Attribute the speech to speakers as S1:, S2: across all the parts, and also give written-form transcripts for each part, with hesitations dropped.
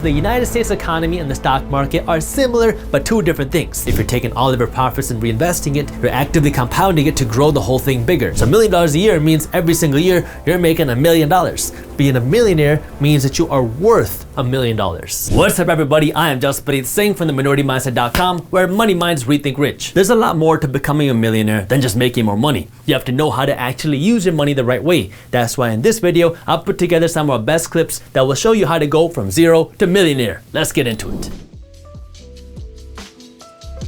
S1: The United States economy and the stock market are similar, but two different things. If you're taking all of your profits and reinvesting it, you're actively compounding it to grow the whole thing bigger. So $1 million a year means every single year you're making $1 million. Being a millionaire means that you are worth $1 million. What's up, everybody? I am Jaspreet Singh from theminorityMindset.com, where money minds rethink rich. There's a lot more to becoming a millionaire than just making more money. You have to know how to actually use your money the right way. That's why in this video, I'll put together some of our best clips that will show you how to go from zero to millionaire. Let's get into it.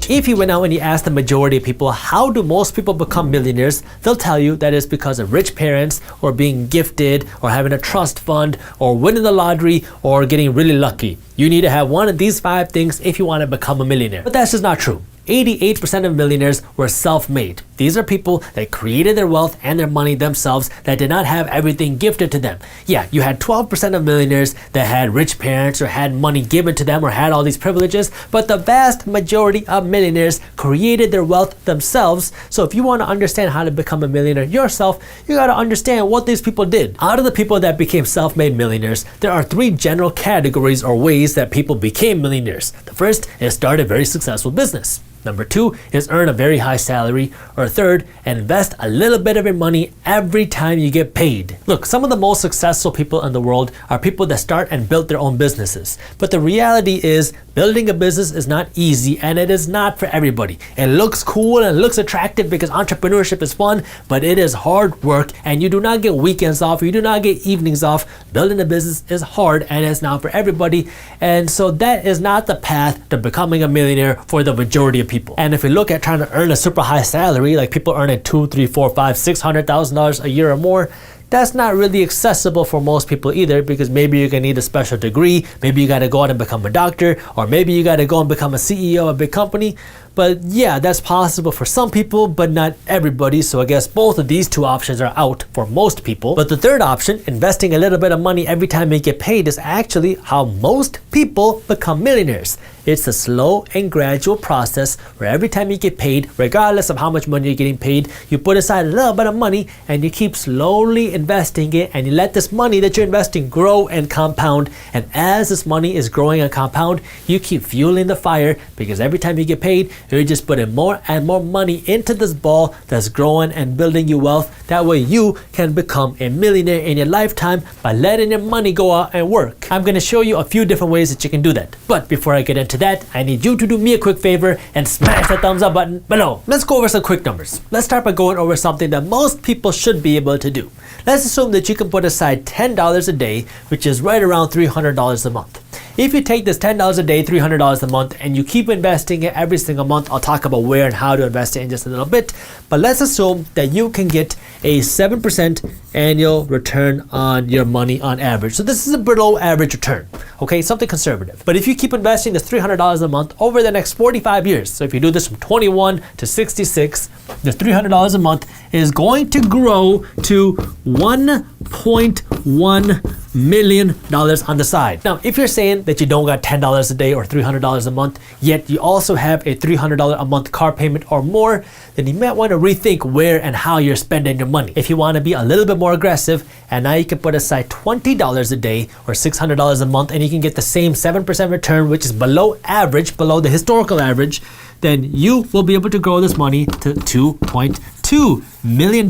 S1: If you went out and you asked the majority of people, how do most people become millionaires? They'll tell you that it's because of rich parents, or being gifted, or having a trust fund, or winning the lottery, or getting really lucky. You need to have one of these 5 things if you want to become a millionaire. But that's just not true. 88% of millionaires were self-made. These are people that created their wealth and their money themselves, that did not have everything gifted to them. Yeah, you had 12% of millionaires that had rich parents or had money given to them or had all these privileges, but the vast majority of millionaires created their wealth themselves. So if you want to understand how to become a millionaire yourself, you got to understand what these people did. Out of the people that became self-made millionaires, there are 3 general categories or ways that people became millionaires. The first is start a very successful business. Number 2 is earn a very high salary. Or third, invest a little bit of your money every time you get paid. Look, some of the most successful people in the world are people that start and built their own businesses. But the reality is, building a business is not easy, and it is not for everybody. It looks cool and it looks attractive because entrepreneurship is fun, but it is hard work, and you do not get weekends off, you do not get evenings off. Building a business is hard, and it's not for everybody. And so that is not the path to becoming a millionaire for the majority of people. And if we look at trying to earn a super high salary, like people earning $200,000, $300,000, $400,000, $600,000 a year or more, that's not really accessible for most people either, because maybe you're gonna need a special degree, maybe you gotta go out and become a doctor, or maybe you gotta go and become a CEO of a big company. But yeah, that's possible for some people, but not everybody. So I guess both of these 2 options are out for most people. But the third option, investing a little bit of money every time you get paid, is actually how most people become millionaires. It's a slow and gradual process where every time you get paid, regardless of how much money you're getting paid, you put aside a little bit of money and you keep slowly investing it, and you let this money that you're investing grow and compound. And as this money is growing and compound, you keep fueling the fire, because every time you get paid, you're just putting more and more money into this ball that's growing and building you wealth. That way you can become a millionaire in your lifetime by letting your money go out and work. I'm going to show you a few different ways that you can do that. But before I get into that, I need you to do me a quick favor and smash that thumbs up button below. Let's go over some quick numbers. Let's start by going over something that most people should be able to do. Let's assume that you can put aside $10 a day, which is right around $300 a month. If you take this $10 a day, $300 a month, and you keep investing it every single month, I'll talk about where and how to invest it in just a little bit, but let's assume that you can get a 7% annual return on your money on average. So this is a below average return, okay, something conservative. But if you keep investing this $300 a month over the next 45 years, so if you do this from 21 to 66, this $300 a month is going to grow to $1.1 million on the side. Now, if you're saying that you don't got $10 a day or $300 a month, yet you also have a $300 a month car payment or more, then you might want to rethink where and how you're spending your money. If you want to be a little bit more aggressive, and now you can put aside $20 a day or $600 a month, and you can get the same 7% return, which is below average, below the historical average, then you will be able to grow this money to $2.2 million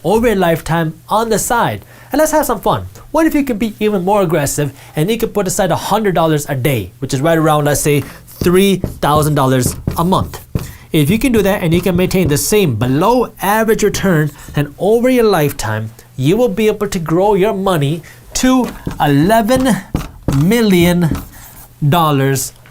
S1: over a lifetime on the side. And let's have some fun. What if you could be even more aggressive and you could put aside $100 a day, which is right around, let's say, $3,000 a month. If you can do that and you can maintain the same below average return, then over your lifetime, you will be able to grow your money to $11 million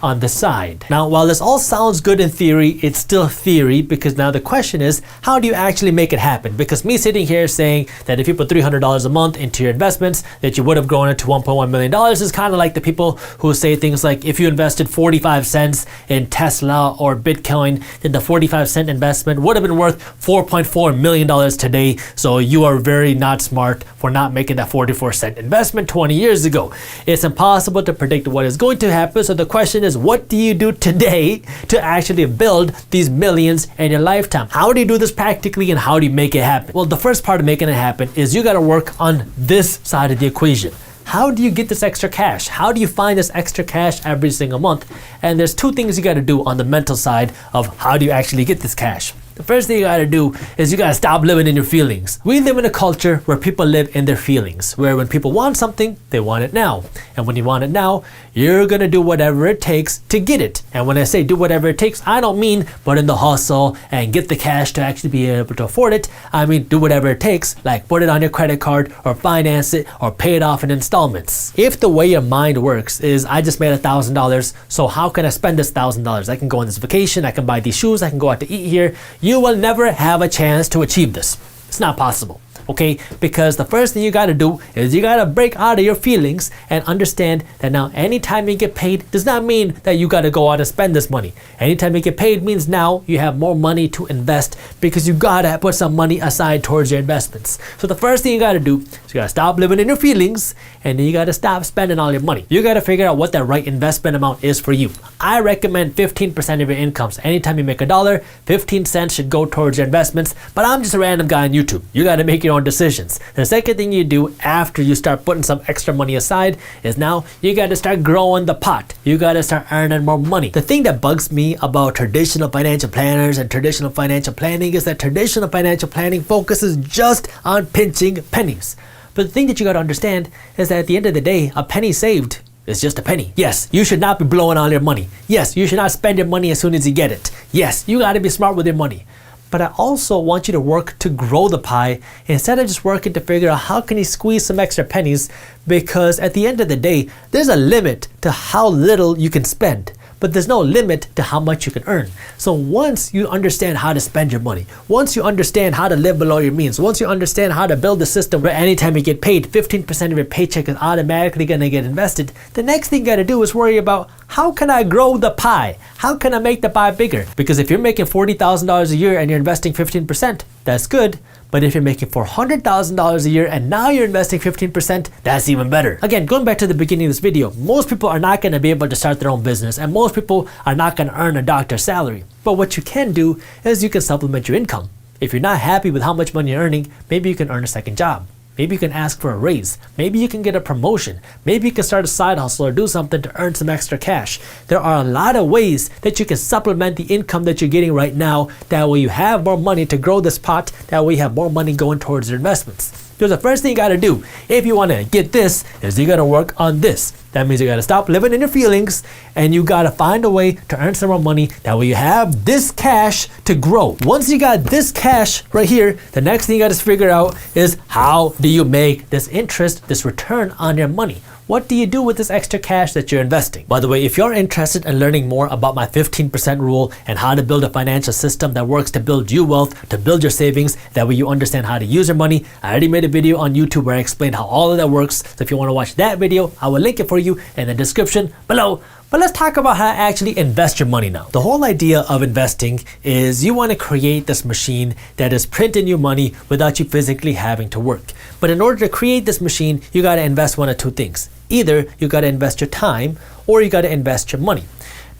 S1: on the side. Now, while this all sounds good in theory, it's still theory, because now the question is, how do you actually make it happen? Because me sitting here saying that if you put $300 a month into your investments, that you would have grown it to $1.1 million is kind of like the people who say things like, if you invested 45 cents in Tesla or Bitcoin, then the 45-cent investment would have been worth $4.4 million today. So you are very not smart for not making that 44-cent investment 20 years ago. It's impossible to predict what is going to happen. So the question is, what do you do today to actually build these millions in your lifetime? How do you do this practically, and how do you make it happen? Well, the first part of making it happen is you got to work on this side of the equation. how do you get this extra cash? How do you find this extra cash every single month? And there's two things you got to do on the mental side of how do you actually get this cash. The first thing you gotta do is you gotta stop living in your feelings. We live in a culture where people live in their feelings, where when people want something, they want it now. And when you want it now, you're gonna do whatever it takes to get it. And when I say do whatever it takes, I don't mean put in the hustle and get the cash to actually be able to afford it. I mean do whatever it takes, like put it on your credit card or finance it or pay it off in installments. If the way your mind works is I just made $1,000, so how can I spend this $1,000? I can go on this vacation, I can buy these shoes, I can go out to eat here. You will never have a chance to achieve this. It's not possible. Okay, because the first thing you got to do is you got to break out of your feelings and understand that now anytime you get paid does not mean that you got to go out and spend this money. Anytime you get paid means now you have more money to invest because you got to put some money aside towards your investments. So the first thing you got to do is you got to stop living in your feelings, and then you got to stop spending all your money. You got to figure out what the right investment amount is for you. I recommend 15% of your income. So anytime you make $1, 15 cents should go towards your investments, but I'm just a random guy on YouTube. You got to make your own decisions. The second thing you do after you start putting some extra money aside is now you got to start growing the pot. You got to start earning more money. The thing that bugs me about traditional financial planners and traditional financial planning is that traditional financial planning focuses just on pinching pennies. But the thing that you got to understand is that at the end of the day, a penny saved is just a penny. Yes, you should not be blowing all your money. Yes, you should not spend your money as soon as you get it. Yes, you got to be smart with your money. But I also want you to work to grow the pie instead of just working to figure out how can you squeeze some extra pennies, because at the end of the day, there's a limit to how little you can spend, but there's no limit to how much you can earn. So once you understand how to spend your money, once you understand how to live below your means, once you understand how to build a system where anytime you get paid, 15% of your paycheck is automatically going to get invested, the next thing you got to do is worry about how can I grow the pie? How can I make the pie bigger? Because if you're making $40,000 a year and you're investing 15%, that's good. But if you're making $400,000 a year and now you're investing 15%, that's even better. Again, going back to the beginning of this video, most people are not going to be able to start their own business, and most people are not going to earn a doctor's salary. But what you can do is you can supplement your income. If you're not happy with how much money you're earning, maybe you can earn a second job. Maybe you can ask for a raise. Maybe you can get a promotion. Maybe you can start a side hustle or do something to earn some extra cash. There are a lot of ways that you can supplement the income that you're getting right now. That way you have more money to grow this pot. That way you have more money going towards your investments. So the first thing you got to do if you want to get this is you got to work on this. That means you got to stop living in your feelings and you got to find a way to earn some more money. That way you have this cash to grow. Once you got this cash right here, the next thing you got to figure out is how do you make this interest, this return on your money? What do you do with this extra cash that you're investing? By the way, if you're interested in learning more about my 15% rule and how to build a financial system that works to build you wealth, to build your savings, that way you understand how to use your money, I already made a video on YouTube where I explained how all of that works. So if you want to watch that video, I will link it for you in the description below. But let's talk about how to actually invest your money now. The whole idea of investing is you want to create this machine that is printing you money without you physically having to work. But in order to create this machine, you got to invest one of two things. Either you got to invest your time or you got to invest your money.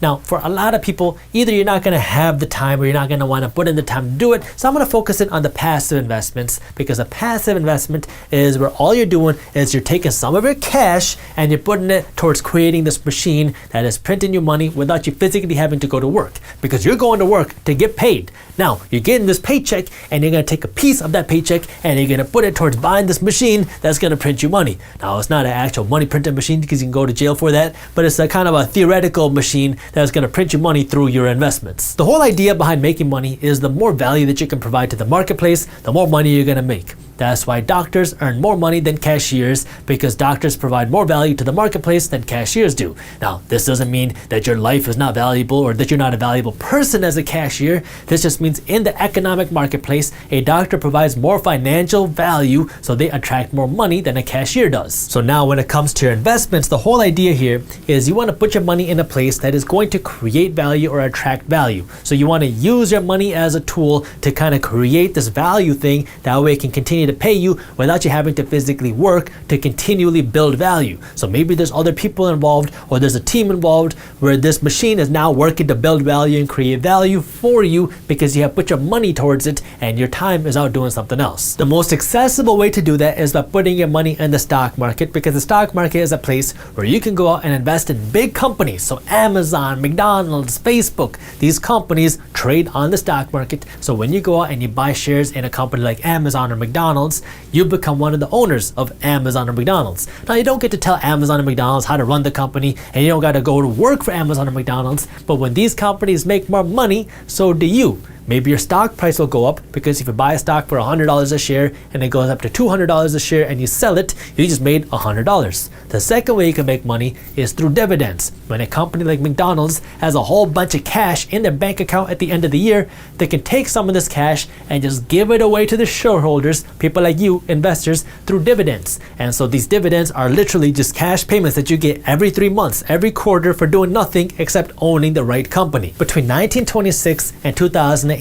S1: Now, for a lot of people, either you're not going to have the time or you're not going to want to put in the time to do it. So I'm going to focus in on the passive investments, because a passive investment is where all you're doing is you're taking some of your cash and you're putting it towards creating this machine that is printing you money without you physically having to go to work, because you're going to work to get paid. Now, you're getting this paycheck and you're going to take a piece of that paycheck and you're going to put it towards buying this machine that's going to print you money. Now, it's not an actual money printing machine because you can go to jail for that, but it's a kind of a theoretical machine that's going to print you money through your investments. The whole idea behind making money is the more value that you can provide to the marketplace, the more money you're going to make. That's why doctors earn more money than cashiers, because doctors provide more value to the marketplace than cashiers do. Now, this doesn't mean that your life is not valuable or that you're not a valuable person as a cashier. This just means in the economic marketplace, a doctor provides more financial value, so they attract more money than a cashier does. So now when it comes to your investments, the whole idea here is you want to put your money in a place that is going to create value or attract value. So you want to use your money as a tool to kind of create this value thing. That way it can continue to pay you without you having to physically work to continually build value. So maybe there's other people involved, or there's a team involved where this machine is now working to build value and create value for you because you have put your money towards it and your time is out doing something else. The most accessible way to do that is by putting your money in the stock market, because the stock market is a place where you can go out and invest in big companies. So Amazon, McDonald's, Facebook, these companies trade on the stock market. So when you go out and you buy shares in a company like Amazon or McDonald's, you become one of the owners of Amazon or McDonald's. Now, you don't get to tell Amazon or McDonald's how to run the company, and you don't got to go to work for Amazon or McDonald's, but when these companies make more money, so do you. Maybe your stock price will go up, because if you buy a stock for $100 a share and it goes up to $200 a share and you sell it, you just made $100. The second way you can make money is through dividends. When a company like McDonald's has a whole bunch of cash in their bank account at the end of the year, they can take some of this cash and just give it away to the shareholders, people like you, investors, through dividends. And so these dividends are literally just cash payments that you get every 3 months, every quarter, for doing nothing except owning the right company. Between 1926 and 2018,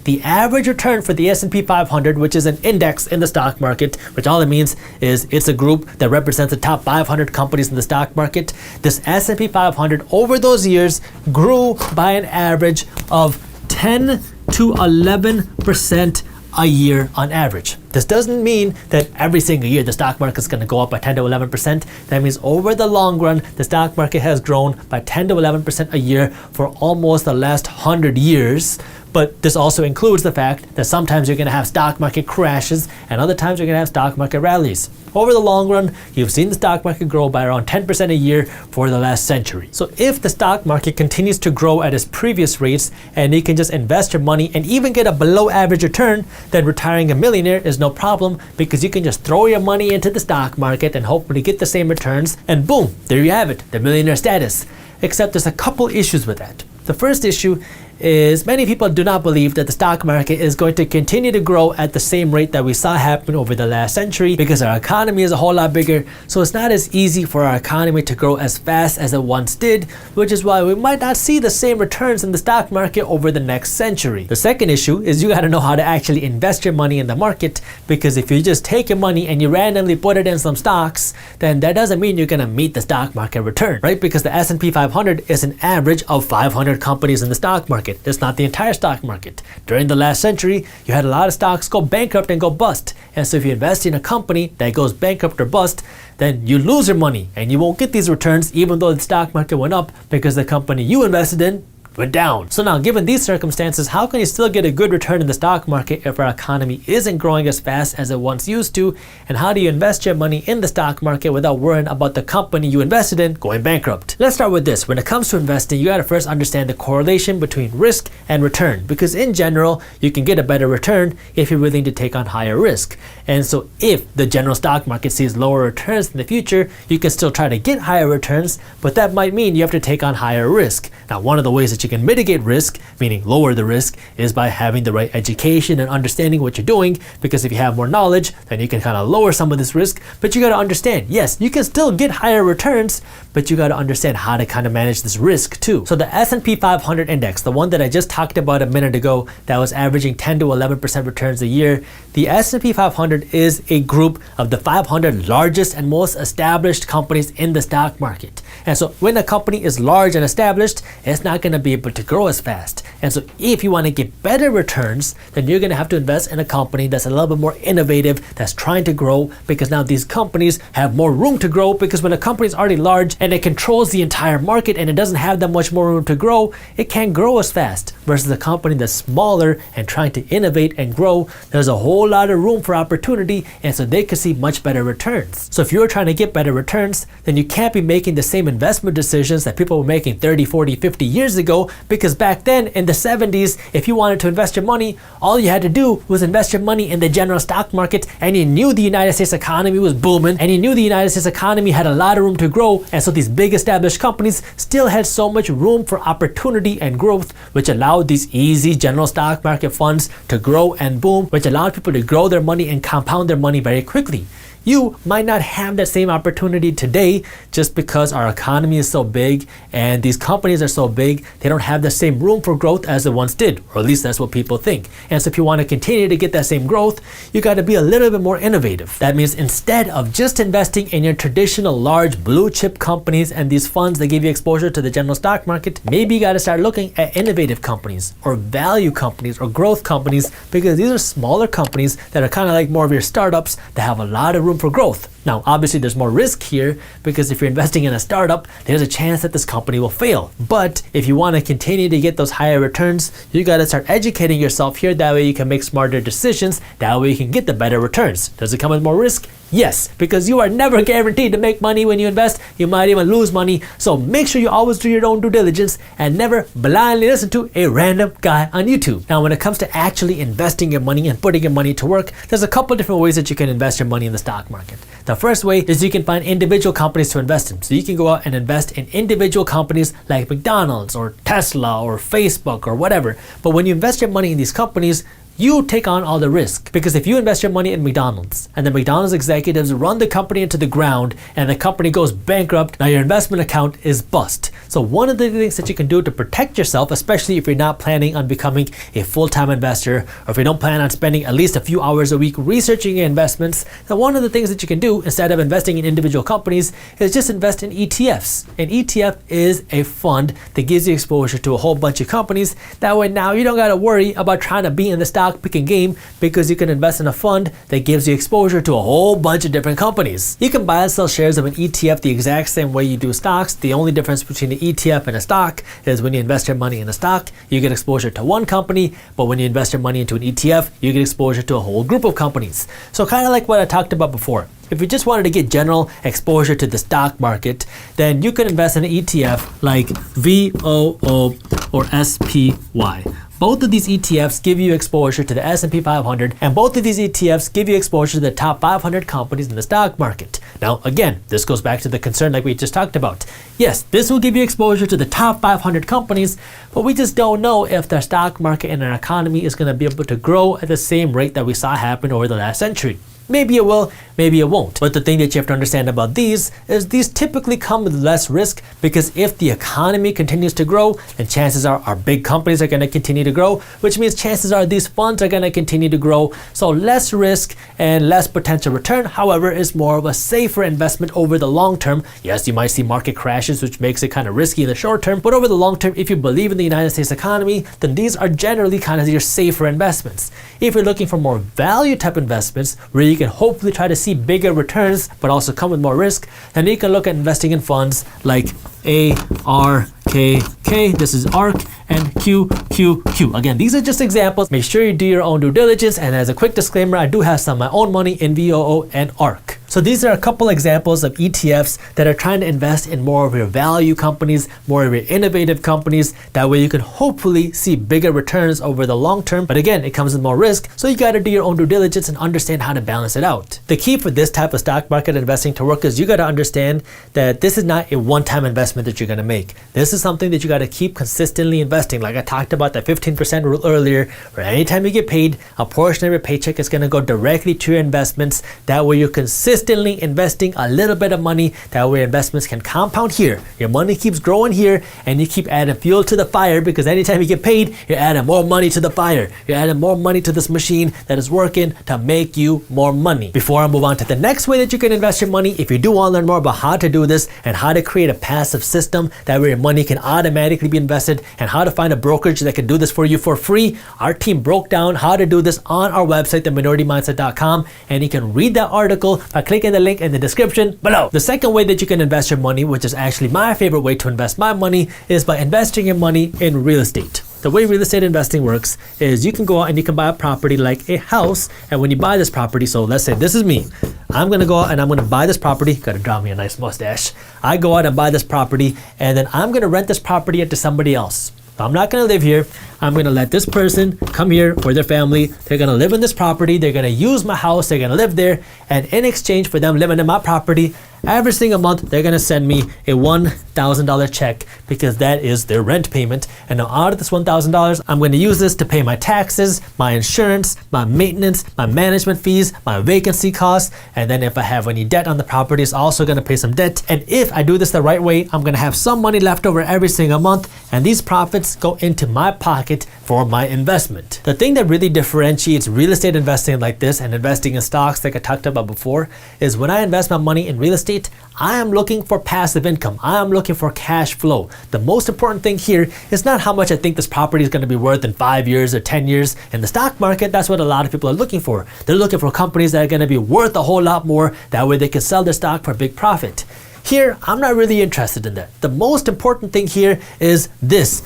S1: the average return for the S&P 500, which is an index in the stock market, which all it means is it's a group that represents the top 500 companies in the stock market. This S&P 500 over those years grew by an average of 10 to 11% a year on average. This doesn't mean that every single year the stock market is going to go up by 10 to 11%. That means over the long run, the stock market has grown by 10 to 11% a year for almost the last 100 years. But this also includes the fact that sometimes you're going to have stock market crashes and other times you're going to have stock market rallies. Over the long run, you've seen the stock market grow by around 10% a year for the last century. So if the stock market continues to grow at its previous rates and you can just invest your money and even get a below average return, then retiring a millionaire is no problem, because you can just throw your money into the stock market and hopefully get the same returns, and boom, there you have it, the millionaire status. Except there's a couple issues with that. The first issue is many people do not believe that the stock market is going to continue to grow at the same rate that we saw happen over the last century, because our economy is a whole lot bigger, so it's not as easy for our economy to grow as fast as it once did, which is why we might not see the same returns in the stock market over the next century. The second issue is you got to know how to actually invest your money in the market, because if you just take your money and you randomly put it in some stocks, then that doesn't mean you're going to meet the stock market return, right? Because the S&P 500 is an average of 500 companies in the stock market. It's not the entire stock market. During the last century, you had a lot of stocks go bankrupt and go bust. And so if you invest in a company that goes bankrupt or bust, then you lose your money and you won't get these returns even though the stock market went up, because the company you invested in went down. So now, given these circumstances, how can you still get a good return in the stock market if our economy isn't growing as fast as it once used to? And how do you invest your money in the stock market without worrying about the company you invested in going bankrupt? Let's start with this. When it comes to investing, you got to first understand the correlation between risk and return, because in general, you can get a better return if you're willing to take on higher risk. And so if the general stock market sees lower returns in the future, you can still try to get higher returns, but that might mean you have to take on higher risk. Now, one of the ways that you can mitigate risk, meaning lower the risk, is by having the right education and understanding what you're doing, because if you have more knowledge, then you can kind of lower some of this risk. But you got to understand, yes, you can still get higher returns, but you got to understand how to kind of manage this risk too. So the S&P 500 index, the one that I just talked about a minute ago, that was averaging 10 to 11% returns a year, the S&P 500 is a group of the 500 largest and most established companies in the stock market. And so when a company is large and established, it's not going to be able to grow as fast. And so if you want to get better returns, then you're going to have to invest in a company that's a little bit more innovative, that's trying to grow, because now these companies have more room to grow, because when a company is already large and it controls the entire market and it doesn't have that much more room to grow, it can't grow as fast. Versus a company that's smaller and trying to innovate and grow, there's a whole lot of room for opportunity, and so they could see much better returns. So if you're trying to get better returns, then you can't be making the same investment decisions that people were making 30, 40, 50 years ago, because back then in the 70s, if you wanted to invest your money, all you had to do was invest your money in the general stock market, and you knew the United States economy was booming, and you knew the United States economy had a lot of room to grow, and so these big established companies still had so much room for opportunity and growth, which allowed these easy general stock market funds to grow and boom, which allowed people to grow their money and compound their money very quickly. You might not have that same opportunity today just because our economy is so big and these companies are so big, they don't have the same room for growth as they once did, or at least that's what people think. And so if you want to continue to get that same growth, you got to be a little bit more innovative. That means instead of just investing in your traditional large blue chip companies and these funds that give you exposure to the general stock market, maybe you got to start looking at innovative companies or value companies or growth companies, because these are smaller companies that are kind of like more of your startups that have a lot of room for growth. Now, obviously there's more risk here because if you're investing in a startup, there's a chance that this company will fail. But if you want to continue to get those higher returns, you got to start educating yourself here. That way you can make smarter decisions. That way you can get the better returns. Does it come with more risk? Yes, because you are never guaranteed to make money when you invest. You might even lose money. So make sure you always do your own due diligence and never blindly listen to a random guy on YouTube. Now, when it comes to actually investing your money and putting your money to work, there's a couple different ways that you can invest your money in the stock market. The first way is you can find individual companies to invest in. So you can go out and invest in individual companies like McDonald's or Tesla or Facebook or whatever. But when you invest your money in these companies, you take on all the risk, because if you invest your money in McDonald's and the McDonald's executives run the company into the ground and the company goes bankrupt, now your investment account is bust. So one of the things that you can do to protect yourself, especially if you're not planning on becoming a full-time investor, or if you don't plan on spending at least a few hours a week researching your investments, then one of the things that you can do instead of investing in individual companies is just invest in ETFs. An ETF is a fund that gives you exposure to a whole bunch of companies. That way now you don't got to worry about trying to be in the stock picking game, because you can invest in a fund that gives you exposure to a whole bunch of different companies. You can buy and sell shares of an ETF the exact same way you do stocks. The only difference between an ETF and a stock is when you invest your money in a stock, you get exposure to one company, but when you invest your money into an ETF, you get exposure to a whole group of companies. So kind of like what I talked about before. If you just wanted to get general exposure to the stock market, then you could invest in an ETF like VOO or SPY. Both of these ETFs give you exposure to the S&P 500, and both of these ETFs give you exposure to the top 500 companies in the stock market. Now, again, this goes back to the concern like we just talked about. Yes, this will give you exposure to the top 500 companies, but we just don't know if the stock market and our economy is going to be able to grow at the same rate that we saw happen over the last century. Maybe it will, maybe it won't. But the thing that you have to understand about these is these typically come with less risk, because if the economy continues to grow, then chances are our big companies are going to continue to grow, which means chances are these funds are going to continue to grow. So less risk and less potential return, however, is more of a safer investment over the long term. Yes, you might see market crashes, which makes it kind of risky in the short term, but over the long term, if you believe in the United States economy, then these are generally kind of your safer investments. If you're looking for more value type investments where you can hopefully try to see bigger returns but also come with more risk, then you can look at investing in funds like ARKK, this is ARK, and QQQ. Again, these are just examples. Make sure you do your own due diligence, and as a quick disclaimer, I do have some of my own money in VOO and ARK. So these are a couple examples of ETFs that are trying to invest in more of your value companies, more of your innovative companies. That way you can hopefully see bigger returns over the long term. But again, it comes with more risk, so you got to do your own due diligence and understand how to balance it out. The key for this type of stock market investing to work is you got to understand that this is not a one-time investment that you're going to make. This is something that you got to keep consistently investing. Like I talked about that 15% rule earlier, where anytime you get paid, a portion of your paycheck is going to go directly to your investments. That way you're consistently investing a little bit of money. That way investments can compound here. Your money keeps growing here, and you keep adding fuel to the fire, because anytime you get paid, you're adding more money to the fire. You're adding more money to this machine that is working to make you more money. Before I move on to the next way that you can invest your money, if you do want to learn more about how to do this and how to create a passive system that way your money can automatically be invested, and how to find a brokerage that can do this for you for free, our team broke down how to do this on our website, theminoritymindset.com, and you can read that article by clicking the link in the description below. The second way that you can invest your money, which is actually my favorite way to invest my money, is by investing your money in real estate. The way real estate investing works is you can go out and you can buy a property like a house, and when you buy this property, so let's say this is me, I'm going to go out and I'm going to buy this property. Got to draw me a nice mustache. I go out and buy this property, and then I'm going to rent this property out to somebody else. I'm not going to live here. I'm going to let this person come here or their family. They're going to live in this property. They're going to use my house. They're going to live there. And in exchange for them living in my property, Every single month, they're gonna send me a $1,000 check because that is their rent payment. And now out of this $1,000, I'm gonna use this to pay my taxes, my insurance, my maintenance, my management fees, my vacancy costs, and then if I have any debt on the property, it's also gonna pay some debt. And if I do this the right way, I'm gonna have some money left over every single month, and these profits go into my pocket for my investment. The thing that really differentiates real estate investing like this and investing in stocks like I talked about before is when I invest my money in real estate, I am looking for passive income. I am looking for cash flow. The most important thing here is not how much I think this property is going to be worth in 5 years or 10 years. In the stock market, that's what a lot of people are looking for. They're looking for companies that are going to be worth a whole lot more. That way they can sell their stock for a big profit. Here, I'm not really interested in that. The most important thing here is this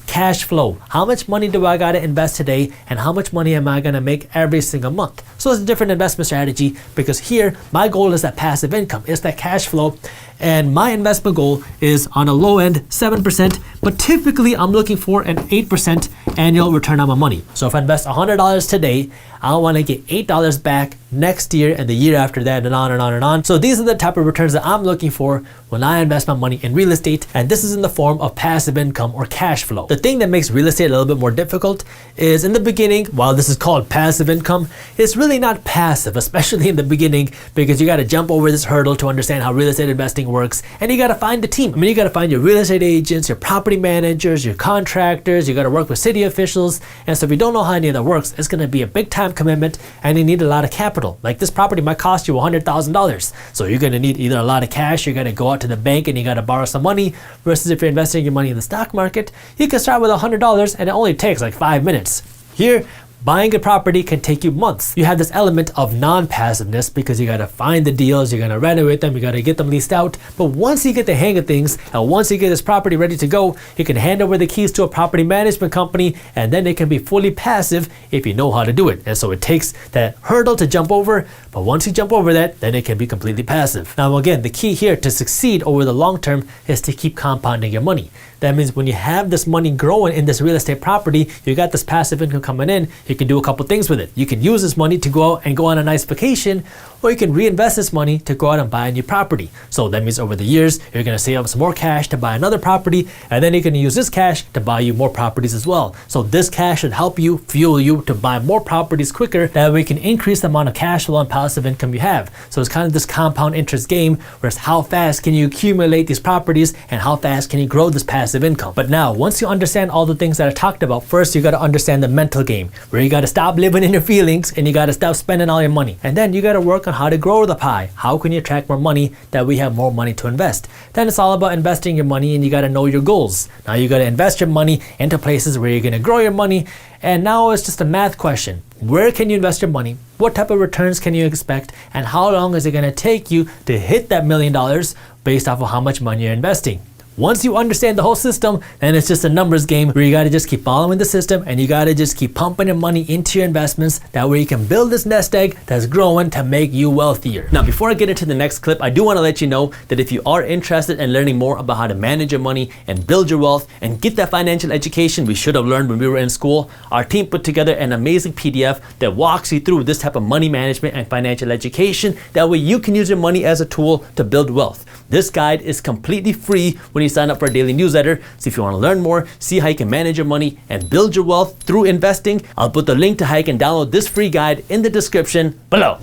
S1: cash flow. How much money do I gotta invest today, and how much money am I gonna make every single month? So it's a different investment strategy, because here, my goal is that passive income, it's that cash flow, and my investment goal is on a low end 7%, but typically I'm looking for an 8% annual return on my money. So if I invest $100 today, I want to get $8 back next year and the year after that, and on and on and on. So these are the type of returns that I'm looking for when I invest my money in real estate, and this is in the form of passive income or cash flow. The thing that makes real estate a little bit more difficult is in the beginning, while this is called passive income, it's really not passive, especially in the beginning, because you got to jump over this hurdle to understand how real estate investing works, and you got to find the team. I mean, you got to find your real estate agents, your property managers, your contractors, you got to work with city officials, and so if you don't know how any of that works, it's going to be a big time commitment, and you need a lot of capital. Like this property might cost you $100,000, so you're going to need either a lot of cash, you're going to go out to the bank and you got to borrow some money, versus if you're investing your money in the stock market, you can start with $100 and it only takes like 5 minutes. Here, buying a property can take you months. You have this element of non-passiveness because you gotta find the deals, you're gonna renovate them, you gotta get them leased out. But once you get the hang of things, and once you get this property ready to go, you can hand over the keys to a property management company, and then it can be fully passive if you know how to do it. And so it takes that hurdle to jump over, but once you jump over that, then it can be completely passive. Now again, the key here to succeed over the long term is to keep compounding your money. That means when you have this money growing in this real estate property, you got this passive income coming in, you can do a couple things with it. You can use this money to go out and go on a nice vacation, or you can reinvest this money to go out and buy a new property. So that means over the years, you're gonna save up some more cash to buy another property, and then you're gonna use this cash to buy you more properties as well. So this cash should help you, fuel you to buy more properties quicker. That way you can increase the amount of cash flow and passive income you have. So it's kind of this compound interest game, where it's how fast can you accumulate these properties and how fast can you grow this passive income. But now, once you understand all the things that I talked about, first you got to understand the mental game, where you got to stop living in your feelings and you got to stop spending all your money. And then you got to work on how to grow the pie. How can you attract more money that we have more money to invest? Then it's all about investing your money, and you got to know your goals. Now you got to invest your money into places where you're going to grow your money. And now it's just a math question. Where can you invest your money? What type of returns can you expect? And how long is it going to take you to hit that $1 million based off of how much money you're investing? Once you understand the whole system, then it's just a numbers game where you got to just keep following the system, and you got to just keep pumping your money into your investments. That way you can build this nest egg that's growing to make you wealthier. Now, before I get into the next clip, I do want to let you know that if you are interested in learning more about how to manage your money and build your wealth and get that financial education we should have learned when we were in school, our team put together an amazing PDF that walks you through this type of money management and financial education. That way you can use your money as a tool to build wealth. This guide is completely free when you sign up for a daily newsletter. So if you want to learn more, see how you can manage your money and build your wealth through investing, I'll put the link to how you can download this free guide in the description below.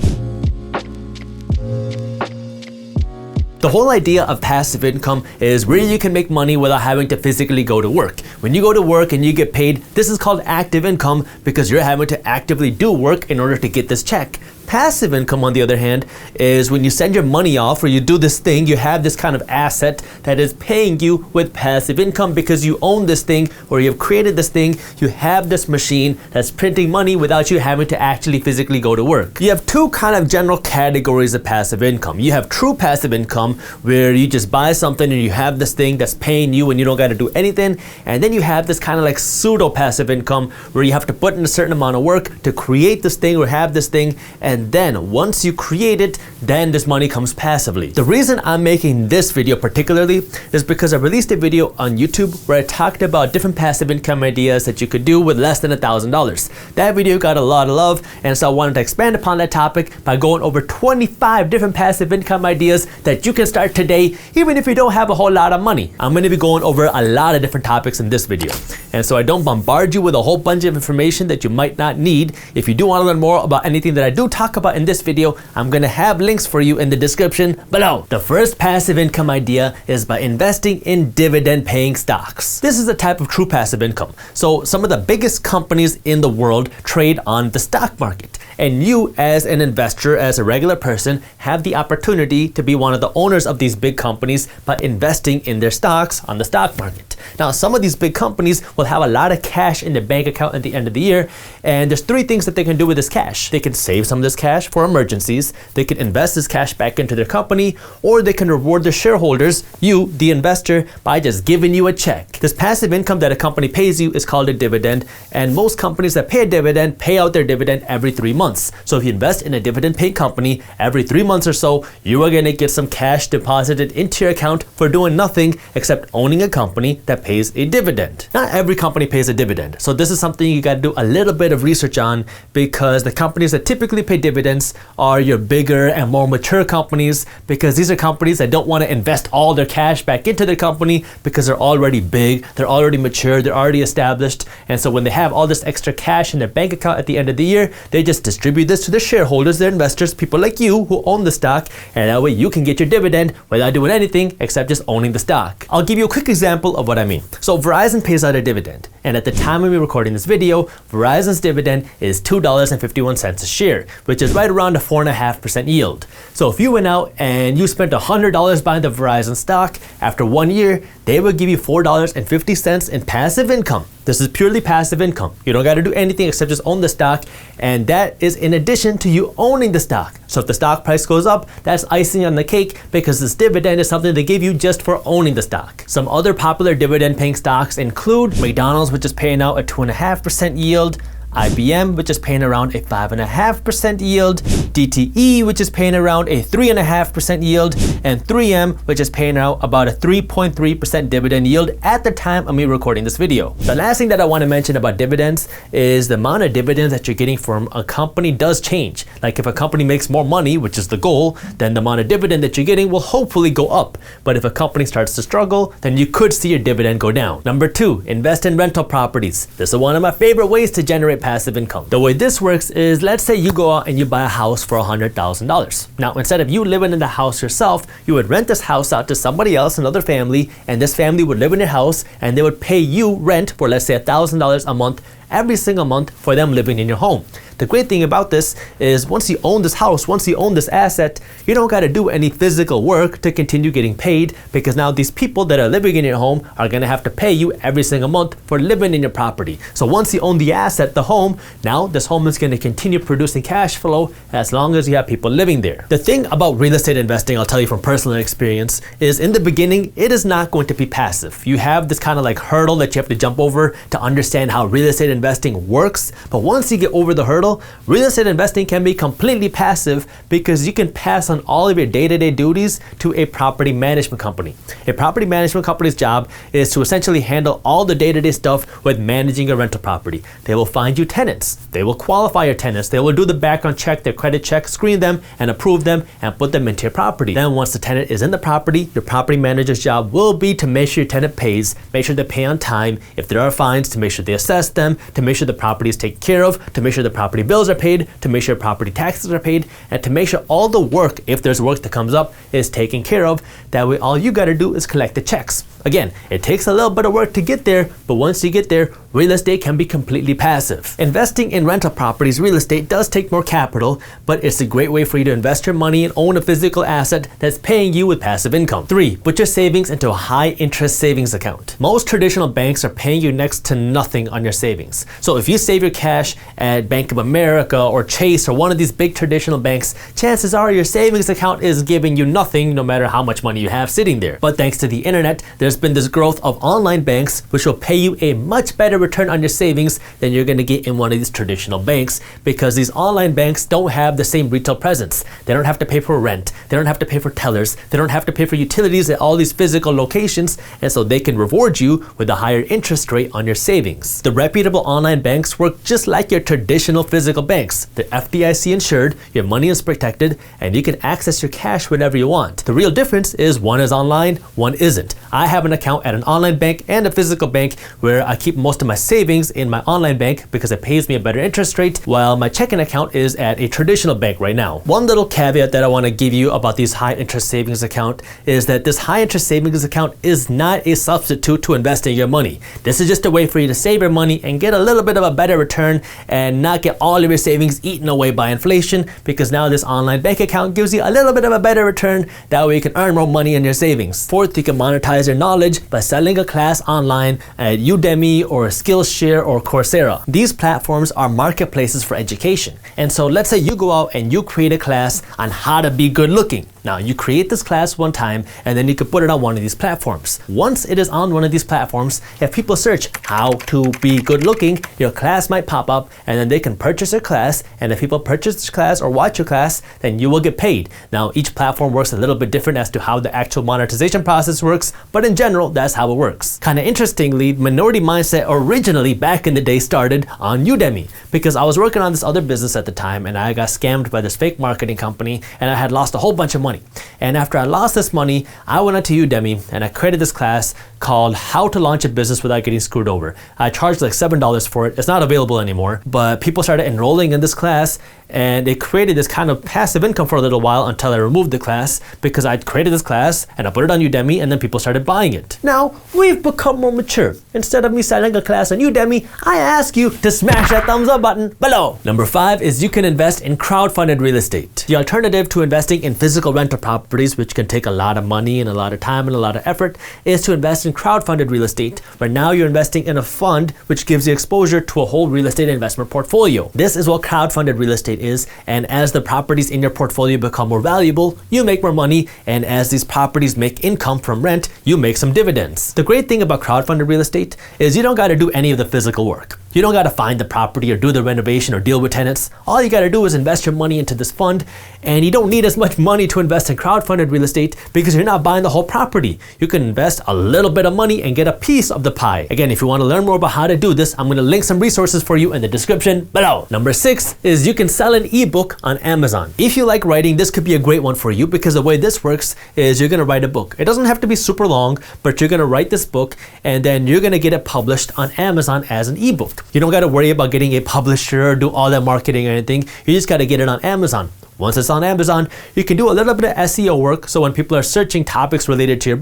S1: The whole idea of passive income is where you can make money without having to physically go to work. When you go to work and you get paid, this is called active income because you're having to actively do work in order to get this check. Passive income, on the other hand, is when you send your money off or you do this thing, you have this kind of asset that is paying you with passive income because you own this thing or you've created this thing. You have this machine that's printing money without you having to actually physically go to work. You have two kind of general categories of passive income. You have true passive income, where you just buy something and you have this thing that's paying you and you don't got to do anything. And then you have this kind of like pseudo passive income, where you have to put in a certain amount of work to create this thing or have this thing, and and then once you create it, then this money comes passively. The reason I'm making this video particularly is because I released a video on YouTube where I talked about different passive income ideas that you could do with less than $1,000. That video got a lot of love, and so I wanted to expand upon that topic by going over 25 different passive income ideas that you can start today, even if you don't have a whole lot of money. I'm going to be going over a lot of different topics in this video, and so I don't bombard you with a whole bunch of information that you might not need. If you do want to learn more about anything that I do talk about in this video, I'm going to have links for you in the description below. The first passive income idea is by investing in dividend paying stocks. This is a type of true passive income. So some of the biggest companies in the world trade on the stock market, and you as an investor, as a regular person, have the opportunity to be one of the owners of these big companies by investing in their stocks on the stock market. Now, some of these big companies will have a lot of cash in their bank account at the end of the year, and there's three things that they can do with this cash. They can save some of this cash for emergencies, they can invest this cash back into their company, or they can reward their shareholders, you, the investor, by just giving you a check. This passive income that a company pays you is called a dividend, and most companies that pay a dividend pay out their dividend every 3 months. So if you invest in a dividend paying company, every 3 months or so, you are going to get some cash deposited into your account for doing nothing except owning a company that pays a dividend. Not every company pays a dividend, so this is something you got to do a little bit of research on, because the companies that typically pay dividends are your bigger and more mature companies, because these are companies that don't want to invest all their cash back into their company because they're already big, they're already mature, they're already established, and so when they have all this extra cash in their bank account at the end of the year, they just distribute this to their shareholders, their investors, people like you who own the stock, and that way you can get your dividend without doing anything except just owning the stock. I'll give you a quick example of what I mean. So Verizon pays out a dividend, and at the time of me recording this video, Verizon's dividend is $2.51 a share, which is right around a 4.5% yield. So if you went out and you spent $100 buying the Verizon stock, after 1 year, they will give you $4.50 in passive income. This is purely passive income. You don't got to do anything except just own the stock, and that is in addition to you owning the stock. So if the stock price goes up, that's icing on the cake, because this dividend is something they give you just for owning the stock. Some other popular dividend paying stocks include McDonald's, which is paying out a 2.5% yield, IBM, which is paying around a 5.5% yield, DTE, which is paying around a 3.5% yield, and 3M, which is paying out about a 3.3% dividend yield at the time of me recording this video. The last thing that I want to mention about dividends is the amount of dividends that you're getting from a company does change. Like if a company makes more money, which is the goal, then the amount of dividend that you're getting will hopefully go up. But if a company starts to struggle, then you could see your dividend go down. Number 2, invest in rental properties. This is one of my favorite ways to generate passive income. The way this works is, let's say you go out and you buy a house for $100,000. Now, instead of you living in the house yourself, you would rent this house out to somebody else, another family, and this family would live in your house, and they would pay you rent for, let's say, $1,000 a month every single month for them living in your home. The great thing about this is once you own this house, once you own this asset, you don't got to do any physical work to continue getting paid, because now these people that are living in your home are going to have to pay you every single month for living in your property. So once you own the asset, the home, now this home is going to continue producing cash flow as long as you have people living there. The thing about real estate investing, I'll tell you from personal experience, is in the beginning, it is not going to be passive. You have this kind of like hurdle that you have to jump over to understand how real estate investing works. But once you get over the hurdle, real estate investing can be completely passive, because you can pass on all of your day-to-day duties to a property management company. A property management company's job is to essentially handle all the day-to-day stuff with managing a rental property. They will find you tenants. They will qualify your tenants. They will do the background check, their credit check, screen them and approve them and put them into your property. Then once the tenant is in the property, your property manager's job will be to make sure your tenant pays, make sure they pay on time. If there are fines, to make sure they assess them, to make sure the property is taken care of, to make sure the property bills are paid, to make sure property taxes are paid, and to make sure all the work, if there's work that comes up, is taken care of. That way all you got to do is collect the checks. Again, it takes a little bit of work to get there, but once you get there, real estate can be completely passive. Investing in rental properties, real estate, does take more capital, but it's a great way for you to invest your money and own a physical asset that's paying you with passive income. 3, put your savings into a high interest savings account. Most traditional banks are paying you next to nothing on your savings. So if you save your cash at Bank of America or Chase or one of these big traditional banks, chances are your savings account is giving you nothing, no matter how much money you have sitting there. But thanks to the internet, there's been this growth of online banks which will pay you a much better return on your savings than you're going to get in one of these traditional banks, because these online banks don't have the same retail presence. They don't have to pay for rent. They don't have to pay for tellers. They don't have to pay for utilities at all these physical locations, and so they can reward you with a higher interest rate on your savings. The reputable online banks work just like your traditional physical banks. They're FDIC insured, your money is protected, and you can access your cash whenever you want. The real difference is one is online, one isn't. I have an account at an online bank and a physical bank where I keep most of my savings in my online bank because it pays me a better interest rate, while my checking account is at a traditional bank right now. One little caveat that I want to give you about these high interest savings account is that this high interest savings account is not a substitute to investing your money. This is just a way for you to save your money and get a little bit of a better return and not get all of your savings eaten away by inflation, because now this online bank account gives you a little bit of a better return. That way you can earn more money in your savings. Fourth, you can monetize your knowledge by selling a class online at Udemy or Skillshare or Coursera. These platforms are marketplaces for education. And so let's say you go out and you create a class on how to be good looking. Now, you create this class one time and then you can put it on one of these platforms. Once it is on one of these platforms, if people search how to be good looking, your class might pop up and then they can purchase your class. And if people purchase this class or watch your class, then you will get paid. Now, each platform works a little bit different as to how the actual monetization process works, but in general, that's how it works. Kind of interestingly, Minority Mindset originally back in the day started on Udemy, because I was working on this other business at the time and I got scammed by this fake marketing company and I had lost a whole bunch of money. And after I lost this money, I went onto Udemy and I created this class called How to Launch a Business Without Getting Screwed Over. I charged like $7 for it. It's not available anymore, but people started enrolling in this class and it created this kind of passive income for a little while until I removed the class, because I created this class and I put it on Udemy and then people started buying it. Now, we've become more mature. Instead of me selling a class on Udemy, I ask you to smash that thumbs up button below. Number 5 is you can invest in crowdfunded real estate. The alternative to investing in physical rental properties, which can take a lot of money and a lot of time and a lot of effort, is to invest in crowdfunded real estate, where now you're investing in a fund which gives you exposure to a whole real estate investment portfolio. This is what crowdfunded real estate is, and as the properties in your portfolio become more valuable, you make more money, and as these properties make income from rent, you make some dividends. The great thing about crowdfunded real estate is you don't got to do any of the physical work. You don't got to find the property or do the renovation or deal with tenants. All you got to do is invest your money into this fund, and you don't need as much money to invest in crowdfunded real estate because you're not buying the whole property. You can invest a little bit of money and get a piece of the pie. Again, if you want to learn more about how to do this, I'm going to link some resources for you in the description below. Number 6 is you can sell an ebook on Amazon. If you like writing, this could be a great one for you, because the way this works is you're going to write a book. It doesn't have to be super long, but you're going to write this book and then you're going to get it published on Amazon as an ebook. You don't got to worry about getting a publisher or do all that marketing or anything. You just got to get it on Amazon. Once it's on Amazon, you can do a little bit of SEO work, so when people are searching topics related to your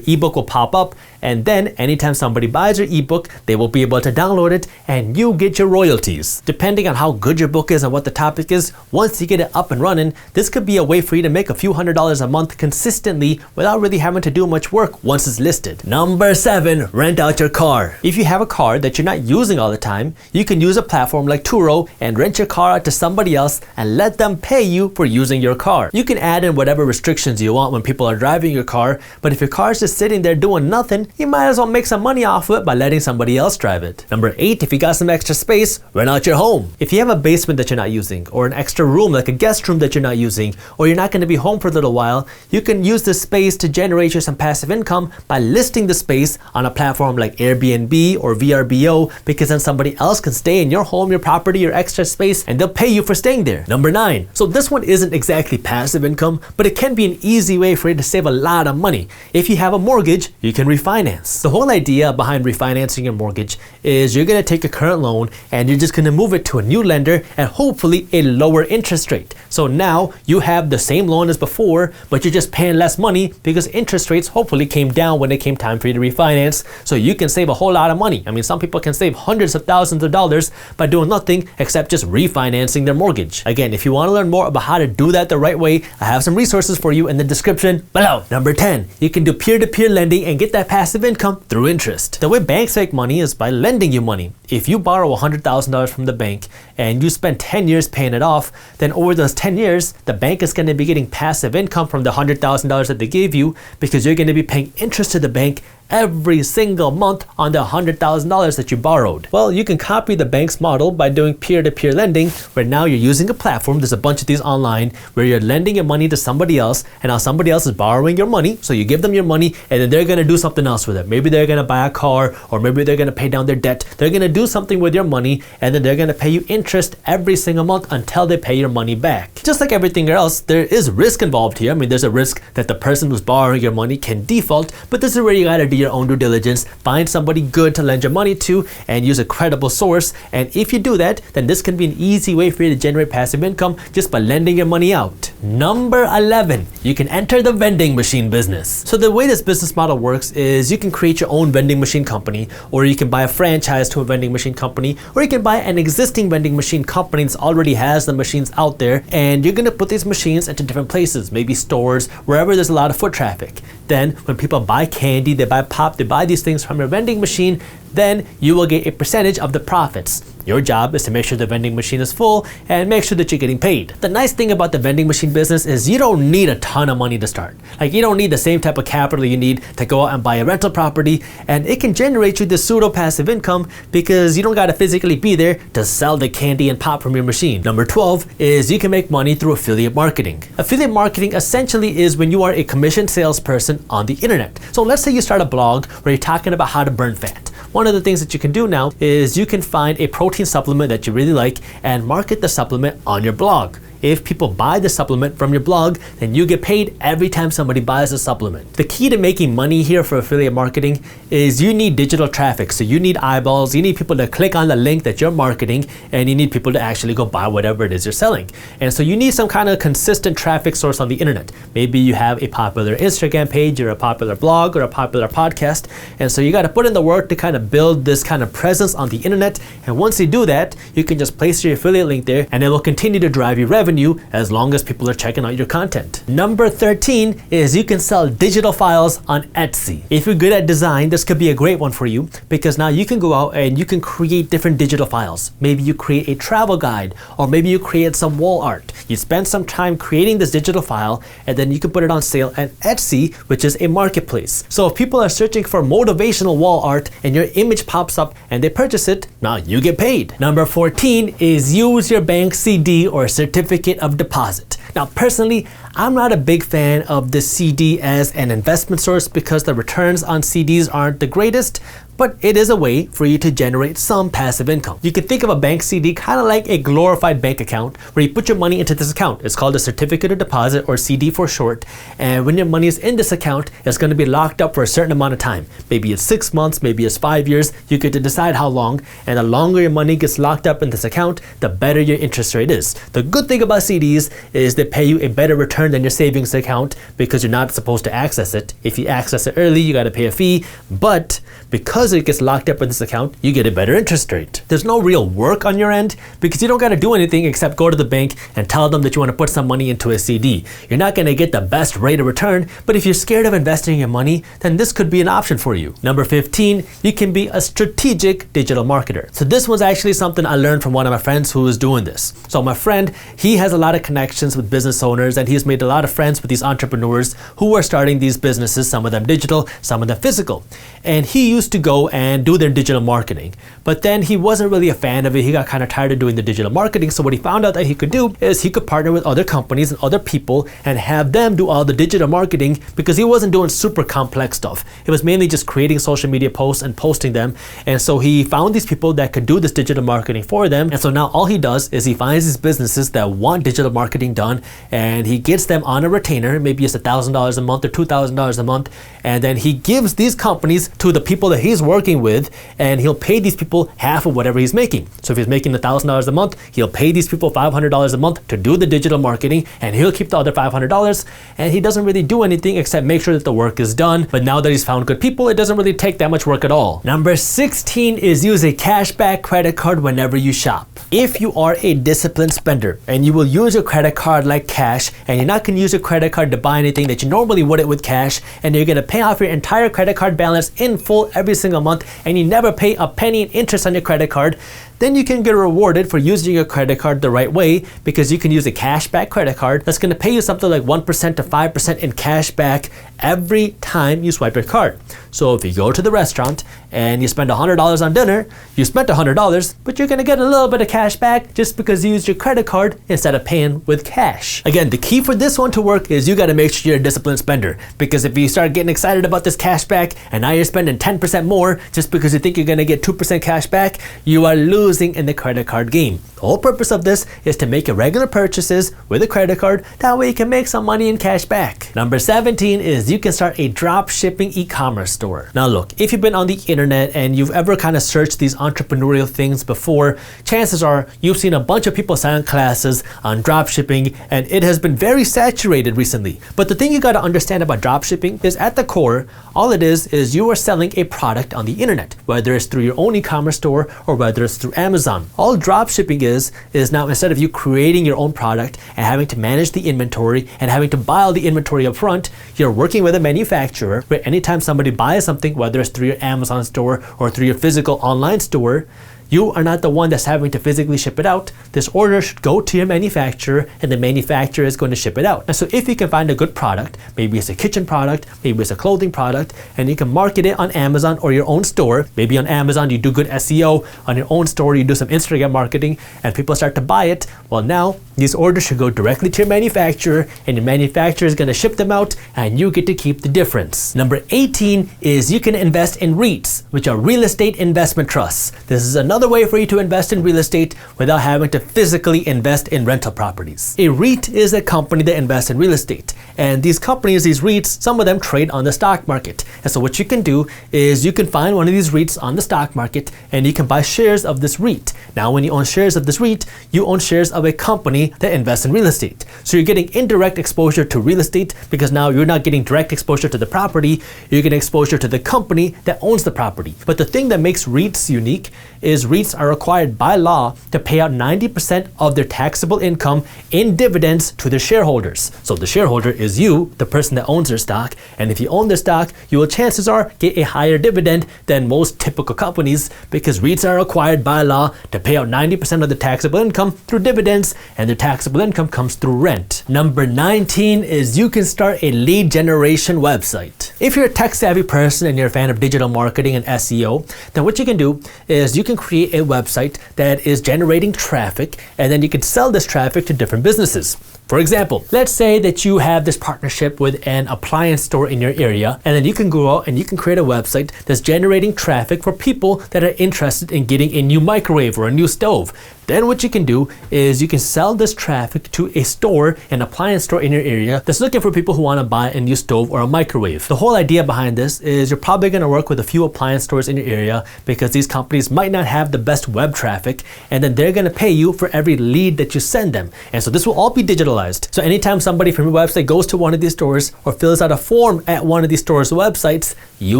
S1: ebook will pop up, and then anytime somebody buys your ebook, they will be able to download it and you get your royalties. Depending on how good your book is and what the topic is, once you get it up and running, this could be a way for you to make a few $100s a month consistently without really having to do much work once it's listed. Number 7, rent out your car. If you have a car that you're not using all the time, you can use a platform like Turo and rent your car out to somebody else and let them pay you for using your car. You can add in whatever restrictions you want when people are driving your car, but if your car is just sitting there doing nothing, you might as well make some money off of it by letting somebody else drive it. Number 8, if you got some extra space, rent out your home. If you have a basement that you're not using, or an extra room like a guest room that you're not using, or you're not going to be home for a little while, you can use this space to generate you some passive income by listing the space on a platform like Airbnb or VRBO, because then somebody else can stay in your home, your property, your extra space, and they'll pay you for staying there. Number 9, so this one isn't exactly passive income, but it can be an easy way for you to save a lot of money. If you have a mortgage, you can refinance. The whole idea behind refinancing your mortgage is you're going to take a current loan and you're just going to move it to a new lender at hopefully a lower interest rate. So now you have the same loan as before, but you're just paying less money because interest rates hopefully came down when it came time for you to refinance. So you can save a whole lot of money. I mean, some people can save hundreds of thousands of dollars by doing nothing except just refinancing their mortgage. Again, if you want to learn more about how to do that the right way, I have some resources for you in the description below. Number 10, you can do peer-to-peer lending and get that passive income through interest. The way banks make money is by lending you money. If you borrow $100,000 from the bank and you spend 10 years paying it off, then over those 10 years, the bank is going to be getting passive income from the $100,000 that they gave you, because you're going to be paying interest to the bank every single month on the $100,000 that you borrowed? Well, you can copy the bank's model by doing peer-to-peer lending, where now you're using a platform. There's a bunch of these online where you're lending your money to somebody else, and now somebody else is borrowing your money. So you give them your money, and then they're going to do something else with it. Maybe they're going to buy a car, or maybe they're going to pay down their debt. They're going to do something with your money, and then they're going to pay you interest every single month until they pay your money back. Just like everything else, there is risk involved here. I mean, there's a risk that the person who's borrowing your money can default, but this is where you got to do your own due diligence, find somebody good to lend your money to, and use a credible source. And if you do that, then this can be an easy way for you to generate passive income just by lending your money out. Number 11, you can enter the vending machine business. So the way this business model works is you can create your own vending machine company, or you can buy a franchise to a vending machine company, or you can buy an existing vending machine company that already has the machines out there, and you're going to put these machines into different places, maybe stores, wherever there's a lot of foot traffic. Then when people buy candy, they buy pop, they buy these things from your vending machine, then you will get a percentage of the profits. Your job is to make sure the vending machine is full and make sure that you're getting paid. The nice thing about the vending machine business is you don't need a ton of money to start. Like, you don't need the same type of capital you need to go out and buy a rental property, and it can generate you this pseudo passive income because you don't got to physically be there to sell the candy and pop from your machine. Number 12 is you can make money through affiliate marketing. Affiliate marketing essentially is when you are a commissioned salesperson on the internet. So let's say you start a blog where you're talking about how to burn fat. One of the things that you can do now is you can find a protein supplement that you really like and market the supplement on your blog. If people buy the supplement from your blog, then you get paid every time somebody buys a supplement. The key to making money here for affiliate marketing is you need digital traffic. So you need eyeballs, you need people to click on the link that you're marketing, and you need people to actually go buy whatever it is you're selling. And so you need some kind of consistent traffic source on the internet. Maybe you have a popular Instagram page or a popular blog or a popular podcast. And so you got to put in the work to kind of build this kind of presence on the internet. And once you do that, you can just place your affiliate link there, and it will continue to drive you revenue as long as people are checking out your content. Number 13 is you can sell digital files on Etsy. If you're good at design, this could be a great one for you, because now you can go out and you can create different digital files. Maybe you create a travel guide, or maybe you create some wall art. You spend some time creating this digital file, and then you can put it on sale at Etsy, which is a marketplace. So if people are searching for motivational wall art and your image pops up and they purchase it, now you get paid. Number 14 is use your bank CD or certificate of deposit. Now, personally, I'm not a big fan of the CD as an investment source because the returns on CDs aren't the greatest, but it is a way for you to generate some passive income. You can think of a bank CD kind of like a glorified bank account where you put your money into this account. It's called a certificate of deposit, or CD for short. And when your money is in this account, it's going to be locked up for a certain amount of time. Maybe it's 6 months, maybe it's 5 years. You get to decide how long. And the longer your money gets locked up in this account, the better your interest rate is. The good thing about CDs is they pay you a better return than your savings account because you're not supposed to access it. If you access it early, you got to pay a fee. But because it gets locked up in this account, you get a better interest rate. There's no real work on your end because you don't got to do anything except go to the bank and tell them that you want to put some money into a CD. You're not going to get the best rate of return, but if you're scared of investing your money, then this could be an option for you. Number 15, you can be a strategic digital marketer. So this was actually something I learned from one of my friends who was doing this. So my friend, he has a lot of connections with business owners, and he's made a lot of friends with these entrepreneurs who are starting these businesses, some of them digital, some of them physical. And he used to go and do their digital marketing. But then he wasn't really a fan of it. He got kind of tired of doing the digital marketing. So what he found out that he could do is he could partner with other companies and other people and have them do all the digital marketing, because he wasn't doing super complex stuff. It was mainly just creating social media posts and posting them. And so he found these people that could do this digital marketing for them. And so now all he does is he finds these businesses that want digital marketing done, and he gets them on a retainer. Maybe it's $1,000 a month or $2,000 a month. And then he gives these companies to the people that he's working with, and he'll pay these people half of whatever he's making. So if he's making $1,000 a month, he'll pay these people $500 a month to do the digital marketing, and he'll keep the other $500, and he doesn't really do anything except make sure that the work is done. But now that he's found good people, it doesn't really take that much work at all. Number 16 is use a cashback credit card whenever you shop. If you are a disciplined spender and you will use your credit card like cash, and you're not going to use your credit card to buy anything that you normally wouldn't with cash, and you're going to pay off your entire credit card balance in full every single month, and you never pay a penny in interest on your credit card, then you can get rewarded for using your credit card the right way, because you can use a cashback credit card that's going to pay you something like 1% to 5% in cash back every time you swipe your card. So if you go to the restaurant and you spend $100 on dinner, you spent $100, but you're going to get a little bit of cash back just because you used your credit card instead of paying with cash. Again, the key for this one to work is you got to make sure you're a disciplined spender, because if you start getting excited about this cash back and now you're spending 10% more just because you think you're going to get 2% cash back, you are losing in the credit card game. The whole purpose of this is to make your regular purchases with a credit card. That way you can make some money in cash back. Number 17 is you can start a drop shipping e-commerce store. Now look, if you've been on the internet and you've ever kind of searched these entrepreneurial things before, chances are you've seen a bunch of people selling classes on drop shipping, and it has been very saturated recently. But the thing you got to understand about drop shipping is at the core, all it is you are selling a product on the internet, whether it's through your own e-commerce store or whether it's through Amazon. All drop shipping is now, instead of you creating your own product and having to manage the inventory and having to buy all the inventory up front, you're working with a manufacturer where anytime somebody buys something, whether it's through your Amazon store or through your physical online store, you are not the one that's having to physically ship it out. This order should go to your manufacturer, and the manufacturer is going to ship it out. And so if you can find a good product, maybe it's a kitchen product, maybe it's a clothing product, and you can market it on Amazon or your own store. Maybe on Amazon you do good SEO, on your own store you do some Instagram marketing, and people start to buy it. Well, now these orders should go directly to your manufacturer, and your manufacturer is going to ship them out, and you get to keep the difference. Number 18 is you can invest in REITs, which are real estate investment trusts. This is another way for you to invest in real estate without having to physically invest in rental properties. A REIT is a company that invests in real estate, and these companies, these REITs, some of them trade on the stock market. And so what you can do is you can find one of these REITs on the stock market and you can buy shares of this REIT. Now when you own shares of this REIT, you own shares of a company that invests in real estate. So you're getting indirect exposure to real estate, because now you're not getting direct exposure to the property, you're getting exposure to the company that owns the property. But the thing that makes REITs unique is REITs are required by law to pay out 90% of their taxable income in dividends to their shareholders. So the shareholder is you, the person that owns their stock, and if you own their stock, you will chances are get a higher dividend than most typical companies, because REITs are required by law to pay out 90% of the taxable income through dividends, and their taxable income comes through rent. Number 19 is you can start a lead generation website. If you're a tech savvy person and you're a fan of digital marketing and SEO, then what you can do is you can create a website that is generating traffic, and then you can sell this traffic to different businesses. For example, let's say that you have this partnership with an appliance store in your area, and then you can go out and you can create a website that's generating traffic for people that are interested in getting a new microwave or a new stove. Then what you can do is you can sell this traffic to a store, an appliance store in your area that's looking for people who want to buy a new stove or a microwave. The whole idea behind this is you're probably going to work with a few appliance stores in your area, because these companies might not have the best web traffic, and then they're going to pay you for every lead that you send them. And so this will all be digitalized. So anytime somebody from your website goes to one of these stores or fills out a form at one of these stores' websites, you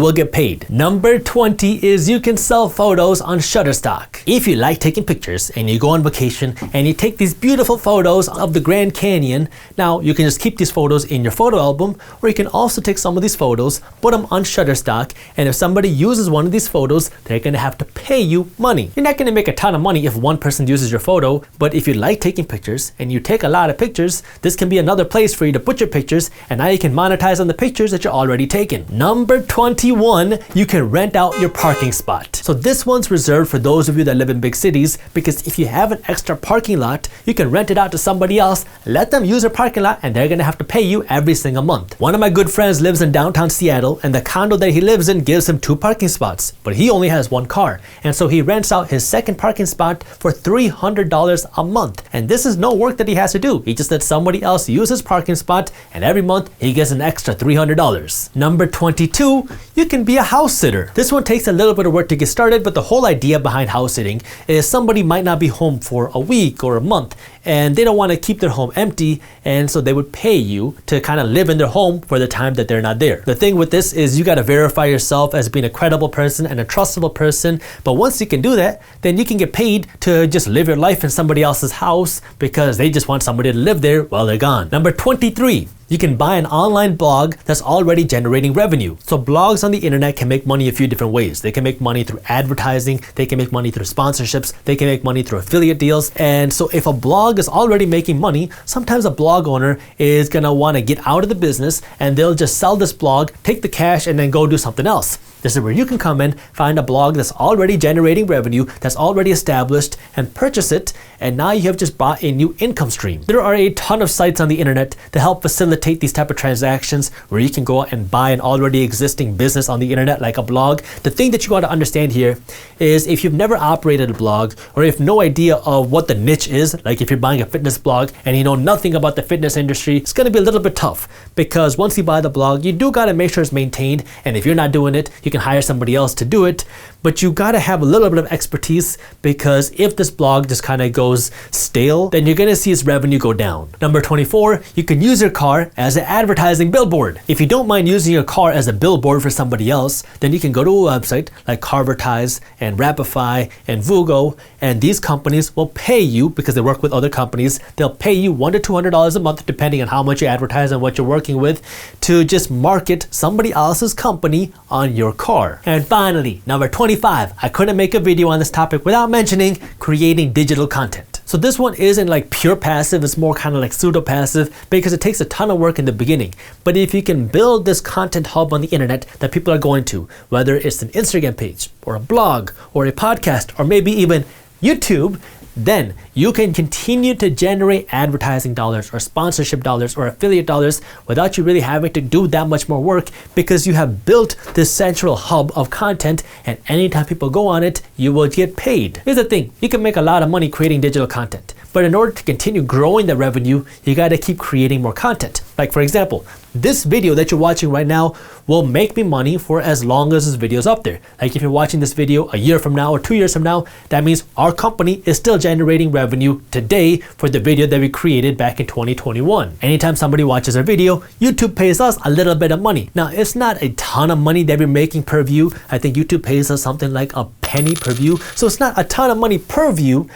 S1: will get paid. Number 20 is you can sell photos on Shutterstock. If you like taking pictures and you go on vacation and you take these beautiful photos of the Grand Canyon, now you can just keep these photos in your photo album, or you can also take some of these photos, put them on Shutterstock, and if somebody uses one of these photos, they're going to have to pay you money. You're not going to make a ton of money if one person uses your photo, but if you like taking pictures and you take a lot of pictures, this can be another place for you to put your pictures, and now you can monetize on the pictures that you're already taking. Number 21, you can rent out your parking spot. So this one's reserved for those of you that live in big cities, because if you have an extra parking lot, you can rent it out to somebody else, let them use your parking lot, and they're gonna have to pay you every single month. One of my good friends lives in downtown Seattle, and the condo that he lives in gives him 2 parking spots, but he only has 1 car, and so he rents out his second parking spot for $300 a month. And this is no work that he has to do. He just lets somebody else use his parking spot, and every month he gets an extra $300. Number 22, you can be a house sitter. This one takes a little bit of work to get started, but the whole idea behind house sitting is somebody might not be home for a week or a month, and they don't want to keep their home empty, and so they would pay you to kind of live in their home for the time that they're not there. The thing with this is you got to verify yourself as being a credible person and a trustable person, but once you can do that, then you can get paid to just live your life in somebody else's house because they just want somebody to live there while they're gone. Number 23. You can buy an online blog that's already generating revenue. So blogs on the internet can make money a few different ways. They can make money through advertising, they can make money through sponsorships, they can make money through affiliate deals. And so if a blog is already making money, sometimes a blog owner is gonna wanna get out of the business and they'll just sell this blog, take the cash, and then go do something else. This is where you can come in, find a blog that's already generating revenue, that's already established, and purchase it, and now you have just bought a new income stream. There are a ton of sites on the internet to help facilitate these type of transactions where you can go out and buy an already existing business on the internet like a blog. The thing that you got to understand here is if you've never operated a blog or you have no idea of what the niche is, like if you're buying a fitness blog and you know nothing about the fitness industry, it's going to be a little bit tough because once you buy the blog, you do got to make sure it's maintained, and if you're not doing it, you can hire somebody else to do it, but you got to have a little bit of expertise because if this blog just kind of goes stale, then you're going to see its revenue go down. Number 24, you can use your car as an advertising billboard. If you don't mind using your car as a billboard for somebody else, then you can go to a website like Carvertise and Rapify and Vugo, and these companies will pay you because they work with other companies. They'll pay you $100 to $200 a month depending on how much you advertise and what you're working with to just market somebody else's company on your car. And finally, number 25, I couldn't make a video on this topic without mentioning creating digital content. So this one isn't like pure passive, it's more kind of like pseudo passive because it takes a ton of work in the beginning. But if you can build this content hub on the internet that people are going to, whether it's an Instagram page or a blog or a podcast or maybe even YouTube, then you can continue to generate advertising dollars or sponsorship dollars or affiliate dollars without you really having to do that much more work because you have built this central hub of content, and anytime people go on it, you will get paid. Here's the thing, you can make a lot of money creating digital content, but in order to continue growing the revenue, you got to keep creating more content. Like for example, this video that you're watching right now will make me money for as long as this video is up there. Like if you're watching this video a year from now or 2 years from now, that means our company is still generating revenue today for the video that we created back in 2021. Anytime somebody watches our video, YouTube pays us a little bit of money. Now, it's not a ton of money that we're making per view. I think YouTube pays us something like a penny per view. So it's not a ton of money per view,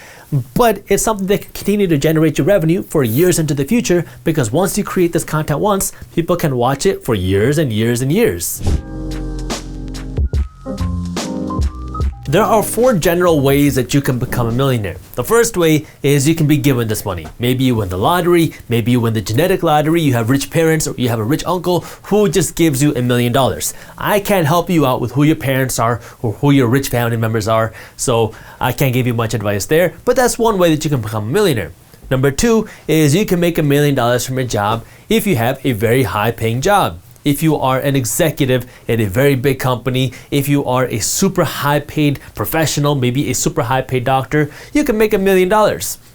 S1: but it's something that can continue to generate your revenue for years into the future because once you create this content once, people can watch it for years and years and years. There are 4 general ways that you can become a millionaire. The first way is you can be given this money. Maybe you win the lottery, maybe you win the genetic lottery, you have rich parents, or you have a rich uncle who just gives you $1 million. I can't help you out with who your parents are or who your rich family members are, so I can't give you much advice there, but that's one way that you can become a millionaire. Number 2 is you can make $1 million from your job if you have a very high paying job. If you are an executive at a very big company, if you are a super high paid professional, maybe a super high paid doctor, you can make $1 million.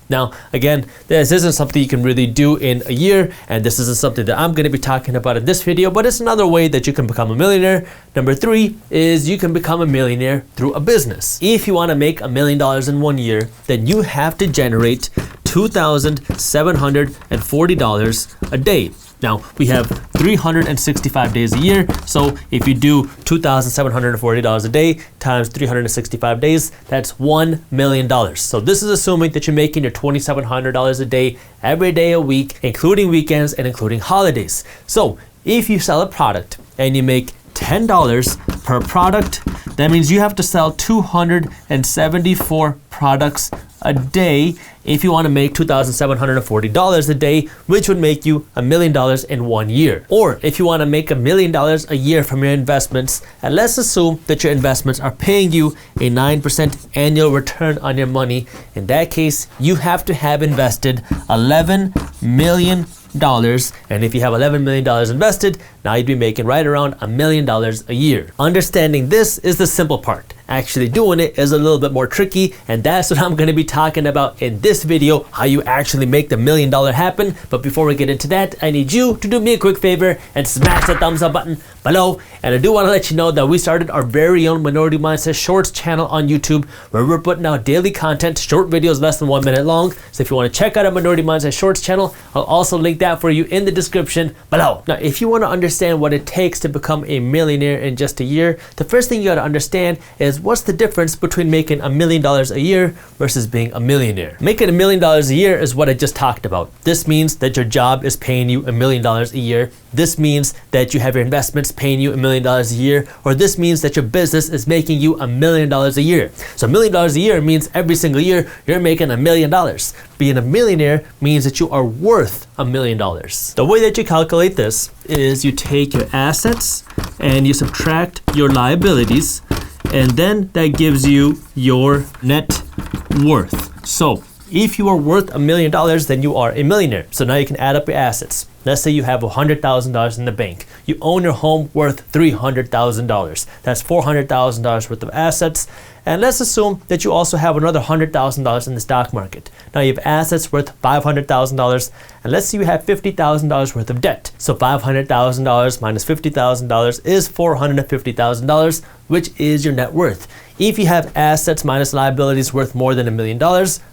S1: Now, again, this isn't something you can really do in a year, and this isn't something that I'm going to be talking about in this video, but it's another way that you can become a millionaire. Number 3 is you can become a millionaire through a business. If you want to make $1 million in 1 year, then you have to generate $2,740 a day. Now, we have 365 days a year, so if you do $2,740 a day times 365 days, that's $1 million. So this is assuming that you're making your $2,700 a day every day a week, including weekends and including holidays. So if you sell a product and you make $10 per product, that means you have to sell 274 products a day if you want to make $2,740 a day, which would make you $1 million in 1 year. Or if you want to make $1 million a year from your investments, and let's assume that your investments are paying you a 9% annual return on your money, in that case, you have to have invested $11 million. And if you have $11 million invested, now you'd be making right around $1 million a year. Understanding this is the simple part. actually doing it is a little bit more tricky, and that's what I'm going to be talking about in this video, how you actually make the $1 million happen. But before we get into that, I need you to do me a quick favor and smash the thumbs up button below. And I do want to let you know that we started our very own Minority Mindset Shorts channel on YouTube, where we're putting out daily content, short videos less than 1 minute long. So if you want to check out our Minority Mindset Shorts channel, I'll also link that for you in the description below. Now, if you want to understand what it takes to become a millionaire in just a year, the first thing you got to understand is what's the difference between making $1 million a year versus being a millionaire. Making $1 million a year is what I just talked about. This means that your job is paying you $1 million a year. This means that you have your investments paying you $1 million a year, or this means that your business is making you $1 million a year. So $1 million a year means every single year you're making $1 million. Being a millionaire means that you are worth $1 million. The way that you calculate this is you take your assets and you subtract your liabilities, and then that gives you your net worth. So if you are worth $1 million, then you are a millionaire. So now you can add up your assets. Let's say you have $100,000 in the bank. You own your home worth $300,000. That's $400,000 worth of assets. And let's assume that you also have another $100,000 in the stock market. Now you have assets worth $500,000, and let's say you have $50,000 worth of debt. So $500,000 minus $50,000 is $450,000, which is your net worth. If you have assets minus liabilities worth more than $1 million,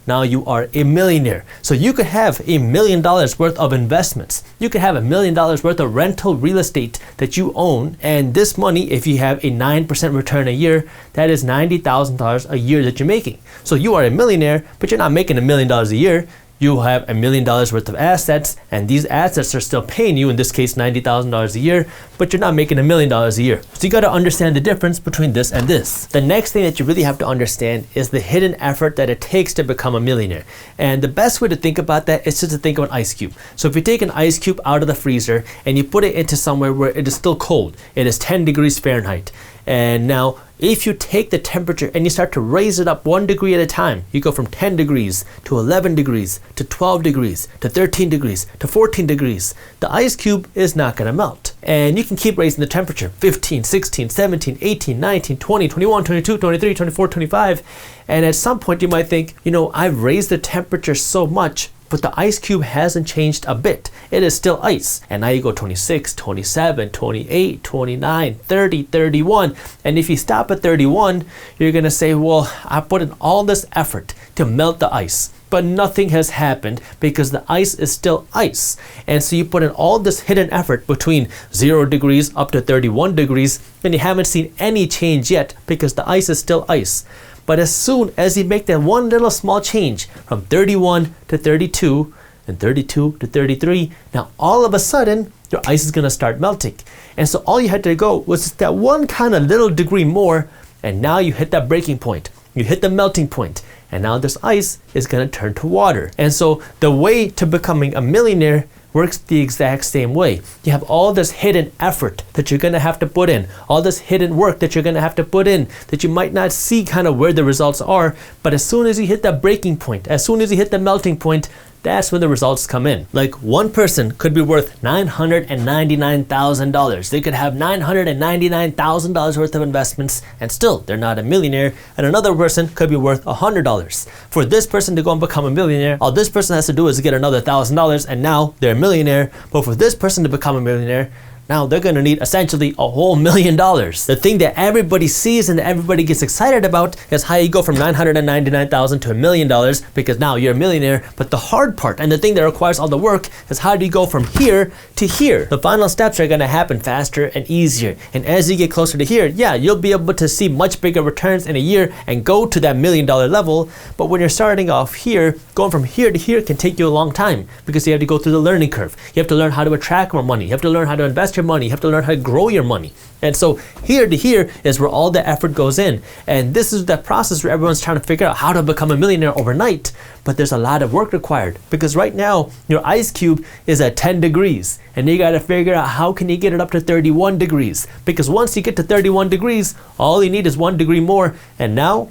S1: now you are a millionaire. So you could have $1 million worth of investments. You could have $1 million worth of rental real estate that you own, and this money, if you have a 9% return a year, that is $90,000 a year that you're making. So you are a millionaire, but you're not making $1 million a year. You have $1 million worth of assets, and these assets are still paying you, in this case, $90,000 a year, but you're not making $1 million a year. So you got to understand the difference between this and this. The next thing that you really have to understand is the hidden effort that it takes to become a millionaire. And the best way to think about that is just to think of an ice cube. So if you take an ice cube out of the freezer and you put it into somewhere where it is still cold, it is 10 degrees Fahrenheit. And now, if you take the temperature and you start to raise it up 1 degree at a time, you go from 10 degrees to 11 degrees to 12 degrees to 13 degrees to 14 degrees, the ice cube is not going to melt. And you can keep raising the temperature 15, 16, 17, 18, 19, 20, 21, 22, 23, 24, 25. And at some point you might think, I've raised the temperature so much, but the ice cube hasn't changed a bit. It is still ice. And now you go 26, 27, 28, 29, 30, 31. And if you stop at 31, you're going to say, well, I put in all this effort to melt the ice, but nothing has happened because the ice is still ice. And so you put in all this hidden effort between 0 degrees up to 31 degrees, and you haven't seen any change yet because the ice is still ice. But as soon as you make that one little small change from 31 to 32 and 32 to 33, now all of a sudden your ice is going to start melting. And so all you had to go was just that one kind of little degree more, and now you hit that breaking point. You hit the melting point, and now this ice is going to turn to water. And so the way to becoming a millionaire works the exact same way. You have all this hidden effort that you're gonna have to put in, all this hidden work that you're gonna have to put in that you might not see kind of where the results are, but as soon as you hit that breaking point, as soon as you hit the melting point, that's when the results come in. Like, one person could be worth $999,000. They could have $999,000 worth of investments and still they're not a millionaire. And another person could be worth $100. For this person to go and become a millionaire, all this person has to do is get another $1,000 and now they're a millionaire. But for this person to become a millionaire, now they're going to need essentially a whole $1 million. The thing that everybody sees and that everybody gets excited about is how you go from $999,000 to $1 million because now you're a millionaire. But the hard part and the thing that requires all the work is how do you go from here to here? The final steps are going to happen faster and easier. And as you get closer to here, yeah, you'll be able to see much bigger returns in a year and go to that $1 million level. But when you're starting off here, going from here to here can take you a long time because you have to go through the learning curve. You have to learn how to attract more money. You have to learn how to invest your money. You have to learn how to grow your money. And so here to here is where all the effort goes in. And this is that process where everyone's trying to figure out how to become a millionaire overnight. But there's a lot of work required because right now your ice cube is at 10 degrees and you got to figure out how can you get it up to 31 degrees. Because once you get to 31 degrees, all you need is 1 degree more. And now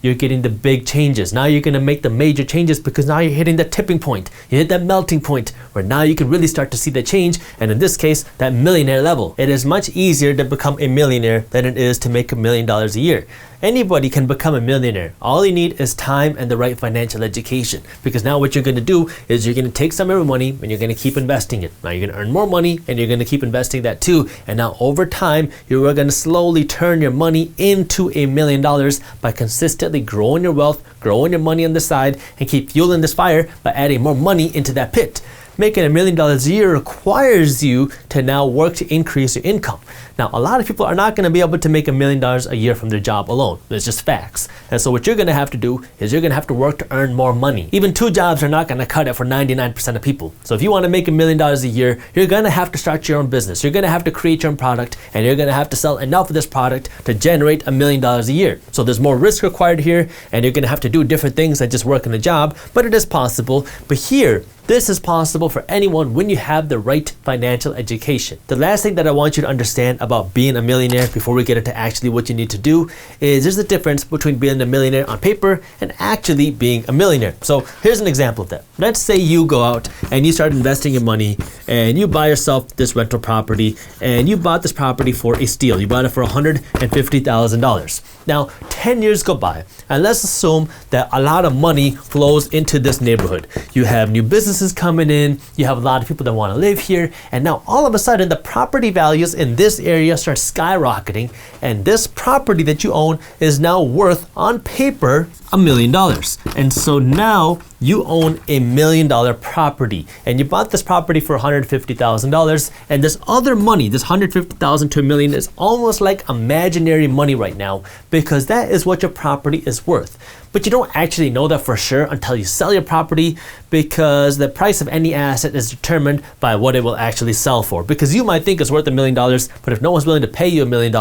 S1: you're getting the big changes. Now you're going to make the major changes because now you're hitting the tipping point. You hit that melting point where now you can really start to see the change. And in this case, that millionaire level. It is much easier to become a millionaire than it is to make $1 million a year. Anybody can become a millionaire. All you need is time and the right financial education. Because now what you're going to do is you're going to take some of your money and you're going to keep investing it. Now you're going to earn more money and you're going to keep investing that too. And now over time, you're going to slowly turn your money into $1 million by consistently growing your wealth, growing your money on the side, and keep fueling this fire by adding more money into that pit. Making $1 million a year requires you to now work to increase your income. Now, a lot of people are not going to be able to make $1 million a year from their job alone. It's just facts. And so what you're going to have to do is you're going to have to work to earn more money. Even 2 jobs are not going to cut it for 99% of people. So if you want to make $1 million a year, you're going to have to start your own business. You're going to have to create your own product, and you're going to have to sell enough of this product to generate $1 million a year. So there's more risk required here, and you're going to have to do different things than just work in a job, but it is possible. But here, this is possible for anyone when you have the right financial education. The last thing that I want you to understand about being a millionaire before we get into actually what you need to do is there's a difference between being a millionaire on paper and actually being a millionaire. So here's an example of that. Let's say you go out and you start investing your money and you buy yourself this rental property, and you bought this property for a steal. You bought it for $150,000. Now, 10 years go by, and let's assume that a lot of money flows into this neighborhood. You have new businesses coming in, you have a lot of people that want to live here, and now all of a sudden the property values in this area start skyrocketing, and this property that you own is now worth, on paper, $1 million. And so now you own $1 million property, and you bought this property for $150,000, and this other money, this $150,000 to $1 million, is almost like imaginary money right now, because that is what your property is worth. But you don't actually know that for sure until you sell your property, because the price of any asset is determined by what it will actually sell for. Because you might think it's worth $1 million, but if no one's willing to pay you $1 million,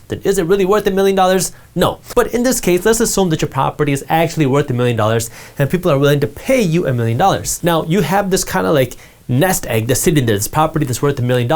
S1: then is it really worth $1 million? No. But in this case, let's assume that your property is actually worth $1 million and people are willing to pay you $1 million. Now, you have this kind of like nest egg that's sitting there, this property that's worth $1 million,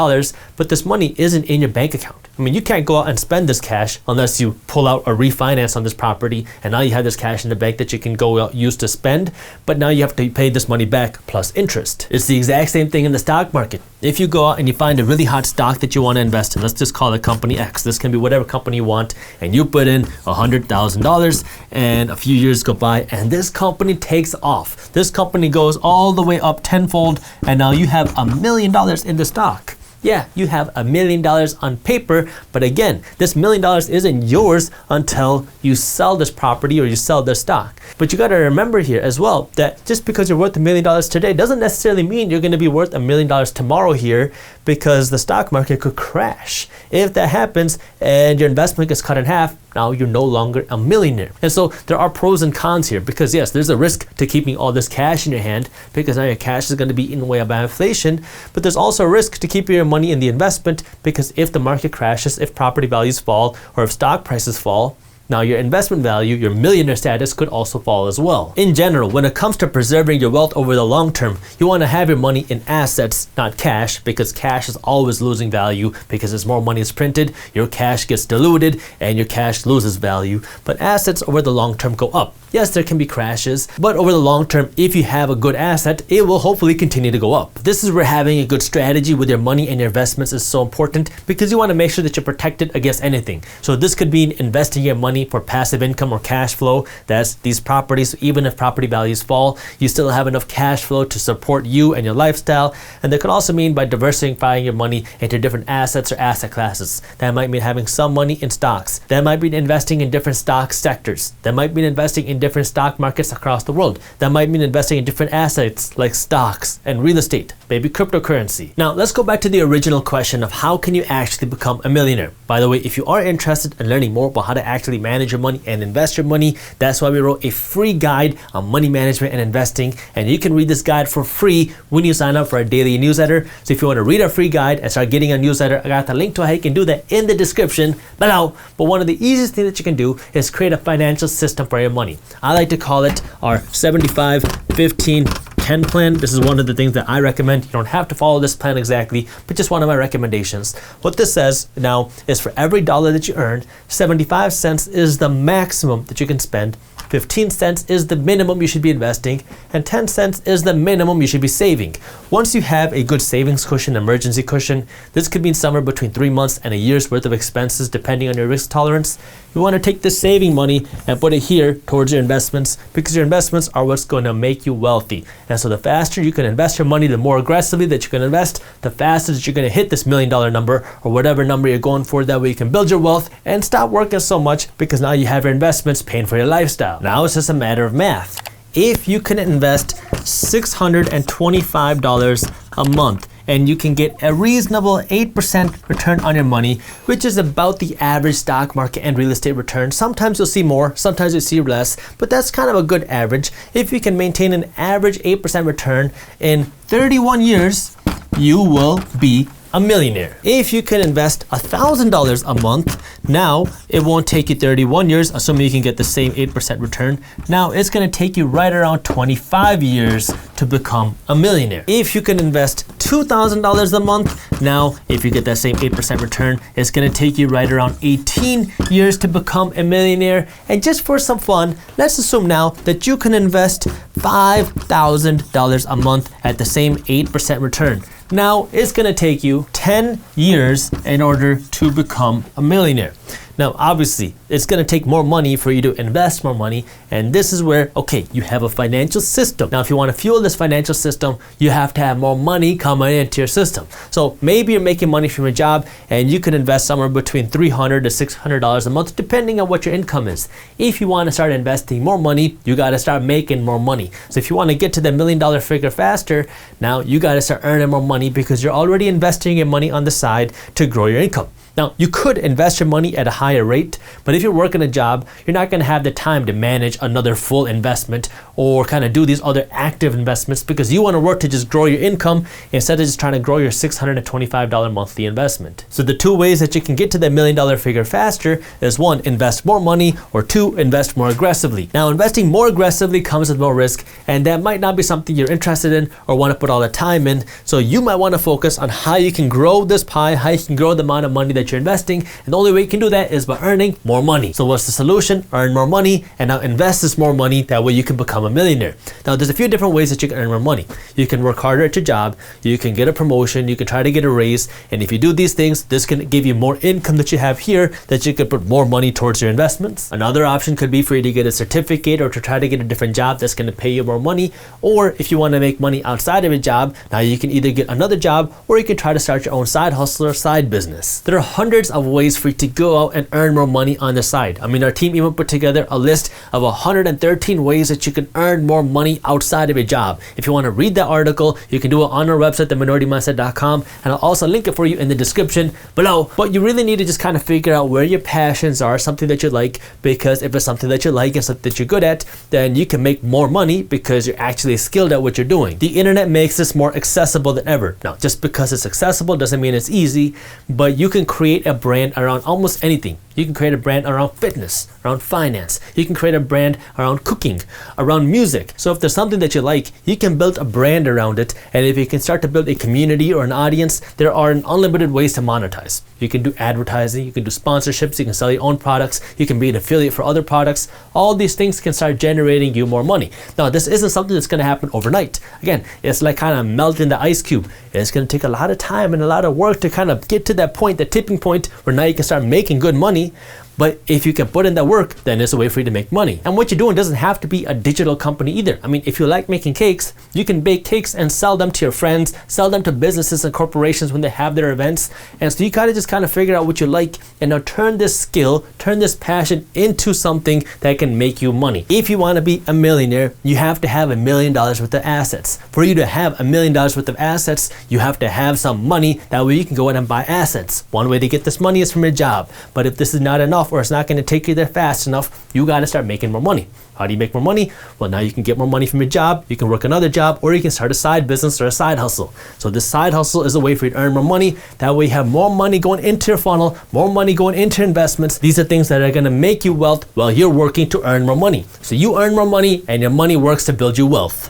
S1: but this money isn't in your bank account. I mean, you can't go out and spend this cash unless you pull out a refinance on this property, and now you have this cash in the bank that you can go out, use to spend, but now you have to pay this money back plus interest. It's the exact same thing in the stock market. If you go out and you find a really hot stock that you want to invest in, let's just call it company X. This can be whatever company you want, and you put in $100,000, and a few years go by, and this company takes off. This company goes all the way up tenfold, and now you have $1 million in the stock. Yeah, you have $1 million on paper, but again, this $1 million isn't yours until you sell this property or you sell this stock. But you got to remember here as well that just because you're worth $1 million today doesn't necessarily mean you're going to be worth $1 million tomorrow here, because the stock market could crash. If that happens and your investment gets cut in half, now you're no longer a millionaire. And so there are pros and cons here, because yes, there's a risk to keeping all this cash in your hand, because now your cash is going to be eaten away by inflation, but there's also a risk to keeping your money in the investment, because if the market crashes, if property values fall, or if stock prices fall, now your investment value, your millionaire status, could also fall as well. In general, when it comes to preserving your wealth over the long term, you want to have your money in assets, not cash, because cash is always losing value, because as more money is printed, your cash gets diluted and your cash loses value. But assets over the long term go up. Yes, there can be crashes, but over the long term, if you have a good asset, it will hopefully continue to go up. This is where having a good strategy with your money and your investments is so important, because you want to make sure that you're protected against anything. So this could mean investing your money for passive income or cash flow. That's these properties. Even if property values fall, you still have enough cash flow to support you and your lifestyle. And that could also mean by diversifying your money into different assets or asset classes. That might mean having some money in stocks. That might mean investing in different stock sectors. That might mean investing in different stock markets across the world. That might mean investing in different assets like stocks and real estate, maybe cryptocurrency. Now, let's go back to the original question of how can you actually become a millionaire? By the way, if you are interested in learning more about how to actually manage your money and invest your money, that's why we wrote a free guide on money management and investing, and you can read this guide for free when you sign up for our daily newsletter. So if you want to read our free guide and start getting a newsletter, I got the link to how you can do that in the description below. But one of the easiest things that you can do is create a financial system for your money. I like to call it our 75, 15, 10 plan. This is one of the things that I recommend. You don't have to follow this plan exactly, but just one of my recommendations. What this says now is for every dollar that you earn, 75 cents is the maximum that you can spend 15 cents is the minimum you should be investing, and 10 cents is the minimum you should be saving. Once you have a good savings cushion, emergency cushion, this could mean somewhere between 3 months and a year's worth of expenses depending on your risk tolerance. You want to take this saving money and put it here towards your investments, because your investments are what's going to make you wealthy. And so the faster you can invest your money, the more aggressively that you can invest, the faster that you're going to hit this $1 million number or whatever number you're going for. That way you can build your wealth and stop working so much, because now you have your investments paying for your lifestyle. Now it's just a matter of math. If you can invest $625 a month and you can get a reasonable 8% return on your money, which is about the average stock market and real estate return. Sometimes you'll see more, sometimes you'll see less, but that's kind of a good average. If you can maintain an average 8% return in 31 years, you will be a millionaire. If you can invest $1,000 a month, now it won't take you 31 years, assuming you can get the same 8% return. Now it's going to take you right around 25 years to become a millionaire. If you can invest $2,000 a month, now if you get that same 8% return, it's going to take you right around 18 years to become a millionaire. And just for some fun, let's assume now that you can invest $5,000 a month at the same 8% return. Now it's going to take you 10 years in order to become a millionaire. Now, obviously, it's going to take more money for you to invest more money. And this is where, okay, you have a financial system. Now, if you want to fuel this financial system, you have to have more money coming into your system. So maybe you're making money from your job and you can invest somewhere between $300 to $600 a month, depending on what your income is. If you want to start investing more money, you got to start making more money. So if you want to get to the $1 million figure faster, now you got to start earning more money, because you're already investing your money on the side to grow your income. Now, you could invest your money at a higher rate, but if you're working a job, you're not going to have the time to manage another full investment or kind of do these other active investments, because you want to work to just grow your income instead of just trying to grow your $625 monthly investment. So the two ways that you can get to that $1 million figure faster is 1, invest more money, or 2, invest more aggressively. Now, investing more aggressively comes with more risk, and that might not be something you're interested in or want to put all the time in. So you might want to focus on how you can grow this pie, how you can grow the amount of money that you're investing, and the only way you can do that is by earning more money. So what's the solution? Earn more money, and now invest this more money. That way you can become a millionaire. Now, there's a few different ways that you can earn more money. You can work harder at your job, you can get a promotion, you can try to get a raise, and if you do these things, this can give you more income that you have here that you could put more money towards your investments. Another option could be for you to get a certificate or to try to get a different job that's going to pay you more money. Or if you want to make money outside of a job, now you can either get another job or you can try to start your own side hustle or side business. There are hundreds of ways for you to go out and earn more money on the side. I mean, our team even put together a list of 113 ways that you can earn more money outside of a job. If you want to read that article, you can do it on our website, theminoritymindset.com, and I'll also link it for you in the description below. But you really need to just kind of figure out where your passions are, something that you like, because if it's something that you like and something that you're good at, then you can make more money because you're actually skilled at what you're doing. The internet makes this more accessible than ever. Now, just because it's accessible doesn't mean it's easy, but you can create a brand around almost anything. You can create a brand around fitness, around finance. You can create a brand around cooking, around music. So if there's something that you like, you can build a brand around it. And if you can start to build a community or an audience, there are unlimited ways to monetize. You can do advertising, you can do sponsorships, you can sell your own products, you can be an affiliate for other products. All these things can start generating you more money. Now, this isn't something that's going to happen overnight. Again, it's like kind of melting the ice cube. It's going to take a lot of time and a lot of work to kind of get to that point, the tipping point, where now you can start making good money. But if you can put in that work, then there's a way for you to make money. And what you're doing doesn't have to be a digital company either. I mean, if you like making cakes, you can bake cakes and sell them to your friends, sell them to businesses and corporations when they have their events. And so you gotta just kind of figure out what you like and now turn this skill, turn this passion into something that can make you money. If you want to be a millionaire, you have to have $1 million worth of assets. For you to have $1 million worth of assets, you have to have some money. That way you can go in and buy assets. One way to get this money is from your job. But if this is not enough, or it's not going to take you there fast enough, you got to start making more money. How do you make more money? Well, now you can get more money from your job, you can work another job, or you can start a side business or a side hustle. So this side hustle is a way for you to earn more money. That way you have more money going into your funnel, more money going into investments. These are things that are going to make you wealth while you're working to earn more money. So you earn more money and your money works to build you wealth.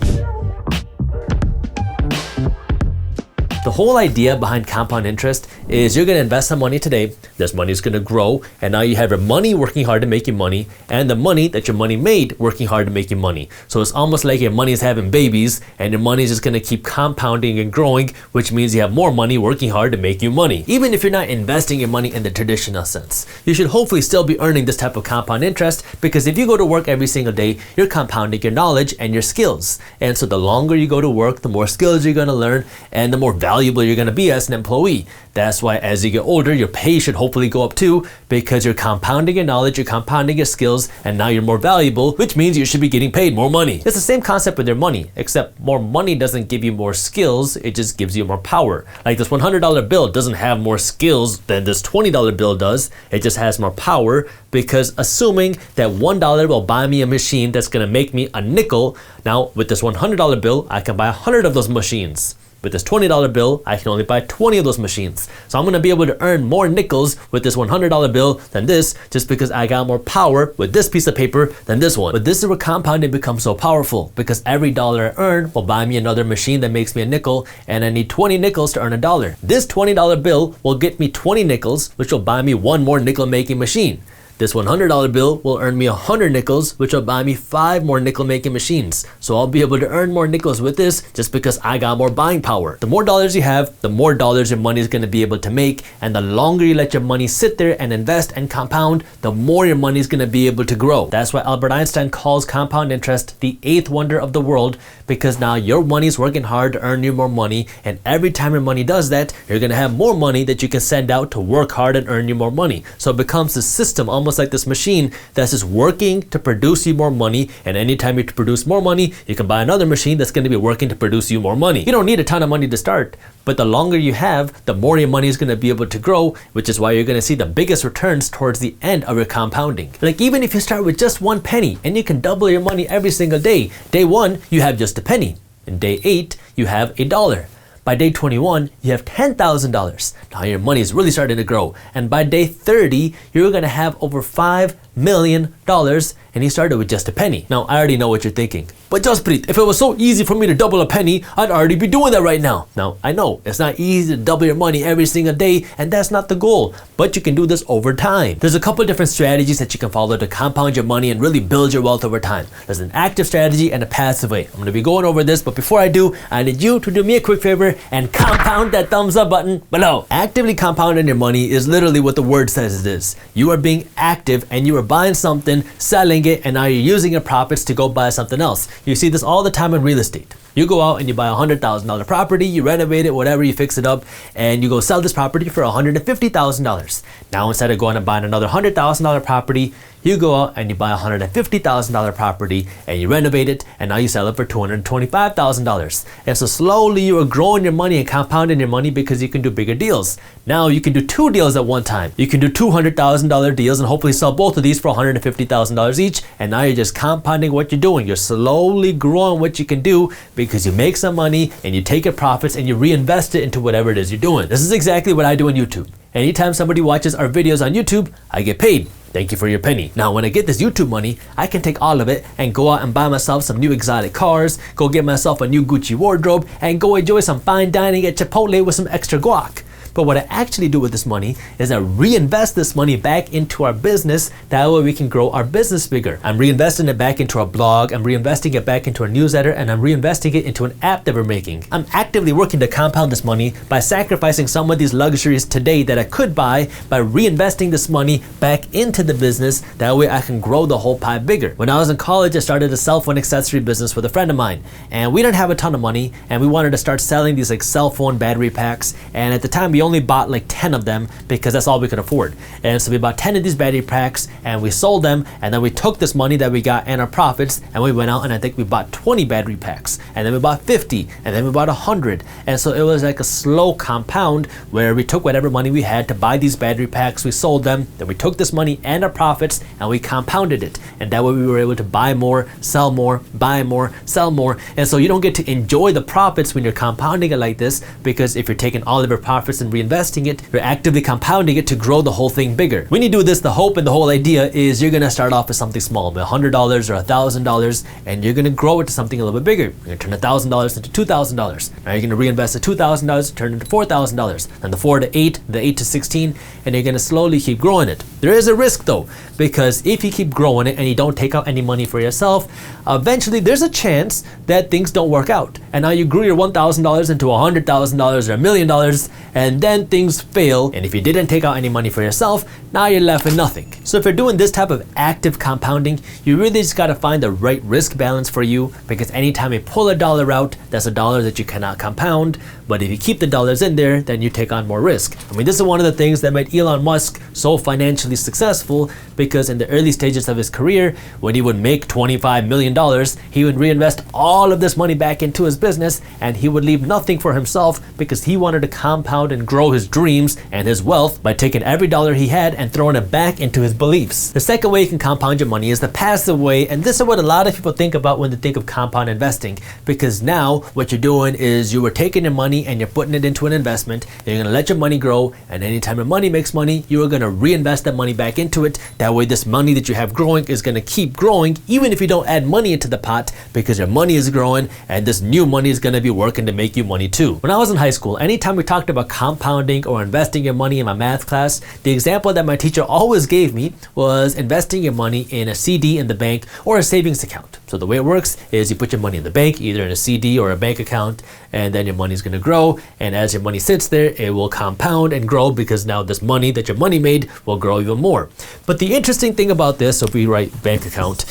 S1: The whole idea behind compound interest is you're going to invest some money today, this money is going to grow, and now you have your money working hard to make you money, and the money that your money made working hard to make you money. So it's almost like your money is having babies, and your money is just going to keep compounding and growing, which means you have more money working hard to make you money. Even if you're not investing your money in the traditional sense, you should hopefully still be earning this type of compound interest, because if you go to work every single day, you're compounding your knowledge and your skills. And so the longer you go to work, the more skills you're going to learn, and the more valuable you're going to be as an employee. That's why as you get older, your pay should hopefully go up too, because you're compounding your knowledge, you're compounding your skills, and now you're more valuable, which means you should be getting paid more money. It's the same concept with your money, except more money doesn't give you more skills, it just gives you more power. Like this $100 bill doesn't have more skills than this $20 bill does, it just has more power, because assuming that $1 will buy me a machine that's gonna make me a nickel, now with this $100 bill, I can buy 100 of those machines. With this $20 bill, I can only buy 20 of those machines. So I'm going to be able to earn more nickels with this $100 bill than this, just because I got more power with this piece of paper than this one. But this is where compounding becomes so powerful, because every dollar I earn will buy me another machine that makes me a nickel, and I need 20 nickels to earn a dollar. This $20 bill will get me 20 nickels, which will buy me one more nickel making machine. This $100 bill will earn me 100 nickels, which will buy me 5 more nickel making machines. So I'll be able to earn more nickels with this just because I got more buying power. The more dollars you have, the more dollars your money is going to be able to make, and the longer you let your money sit there and invest and compound, the more your money is going to be able to grow. That's why Albert Einstein calls compound interest the 8th wonder of the world, because now your money is working hard to earn you more money, and every time your money does that, you're going to have more money that you can send out to work hard and earn you more money. So it becomes a system, almost like this machine that's just working to produce you more money, and anytime you produce more money, you can buy another machine that's going to be working to produce you more money. You don't need a ton of money to start, but the longer you have, the more your money is going to be able to grow, which is why you're going to see the biggest returns towards the end of your compounding. Like even if you start with just 1 penny and you can double your money every single day, day 1 you have just a penny, and day 8 you have $1. By day 21, you have $10,000. Now your money is really starting to grow. And by day 30, you're going to have over $5 million, and you started with just a penny. Now, I already know what you're thinking. But Jaspreet, if it was so easy for me to double a penny, I'd already be doing that right now. Now, I know it's not easy to double your money every single day, and that's not the goal, but you can do this over time. There's a couple different strategies that you can follow to compound your money and really build your wealth over time. There's an active strategy and a passive way. I'm going to be going over this, but before I do, I need you to do me a quick favor and compound that thumbs up button below. Actively compounding your money is literally what the word says it is. You are being active, and you are buying something, selling it, and now you're using your profits to go buy something else. You see this all the time in real estate. You go out and you buy a $100,000 property, you renovate it, whatever, you fix it up, and you go sell this property for $150,000. Now instead of going and buying another $100,000 property, you go out and you buy a $150,000 property and you renovate it, and now you sell it for $225,000. And so slowly you are growing your money and compounding your money because you can do bigger deals. Now you can do 2 deals at one time. You can do $200,000 deals and hopefully sell both of these for $150,000 each, and now you're just compounding what you're doing. You're slowly growing what you can do because you make some money and you take your profits and you reinvest it into whatever it is you're doing. This is exactly what I do on YouTube. Anytime somebody watches our videos on YouTube, I get paid. Thank you for your penny. Now, when I get this YouTube money, I can take all of it and go out and buy myself some new exotic cars, go get myself a new Gucci wardrobe, and go enjoy some fine dining at Chipotle with some extra guac. But what I actually do with this money is I reinvest this money back into our business. That way we can grow our business bigger. I'm reinvesting it back into our blog, I'm reinvesting it back into our newsletter, and I'm reinvesting it into an app that we're making. I'm actively working to compound this money by sacrificing some of these luxuries today that I could buy by reinvesting this money back into the business. That way I can grow the whole pie bigger. When I was in college, I started a cell phone accessory business with a friend of mine, and we didn't have a ton of money, and we wanted to start selling these like cell phone battery packs, and at the time we only bought like 10 of them because that's all we could afford. And so we bought 10 of these battery packs and we sold them, and then we took this money that we got and our profits and we went out and I think we bought 20 battery packs, and then we bought 50, and then we bought 100. And so it was like a slow compound where we took whatever money we had to buy these battery packs, we sold them, then we took this money and our profits and we compounded it, and that way we were able to buy more, sell more, buy more, sell more. And so you don't get to enjoy the profits when you're compounding it like this, because if you're taking all of your profits and and reinvesting it, you're actively compounding it to grow the whole thing bigger. When you do this, the hope and the whole idea is you're gonna start off with something small, $100 or $1,000, and you're gonna grow it to something a little bit bigger. You're gonna turn $1,000 into $2,000. Now you're gonna reinvest the $2,000, turn it into $4,000, then the 4 to 8, the 8 to 16, and you're gonna slowly keep growing it. There is a risk though, because if you keep growing it and you don't take out any money for yourself, eventually there's a chance that things don't work out. And now you grew your $1,000 into $100,000 or $1 million, and then things fail. And if you didn't take out any money for yourself, now you're left with nothing. So if you're doing this type of active compounding, you really just gotta find the right risk balance for you, because anytime you pull a dollar out, that's a dollar that you cannot compound. But if you keep the dollars in there, then you take on more risk. I mean, this is one of the things that made Elon Musk so financially successful, because in the early stages of his career, when he would make $25 million, he would reinvest all of this money back into his business, and he would leave nothing for himself, because he wanted to compound and grow his dreams and his wealth by taking every dollar he had and throwing it back into his beliefs. The second way you can compound your money is the passive way, and this is what a lot of people think about when they think of compound investing, because now what you're doing is you were taking your money and you're putting it into an investment. You're going to let your money grow, and anytime your money makes money, you are going to reinvest that money back into it. That way this money that you have growing is going to keep growing even if you don't add money into the pot, because your money is growing and this new money is going to be working to make you money too. When I was in high school, anytime we talked about compounding or investing your money in my math class, the example that my teacher always gave me was investing your money in a CD in the bank or a savings account. So the way it works is you put your money in the bank, either in a CD or a bank account, and then your money is going to grow. And as your money sits there, it will compound and grow, because now this money that your money made will grow even more. But the interesting thing about this, so if we write bank account,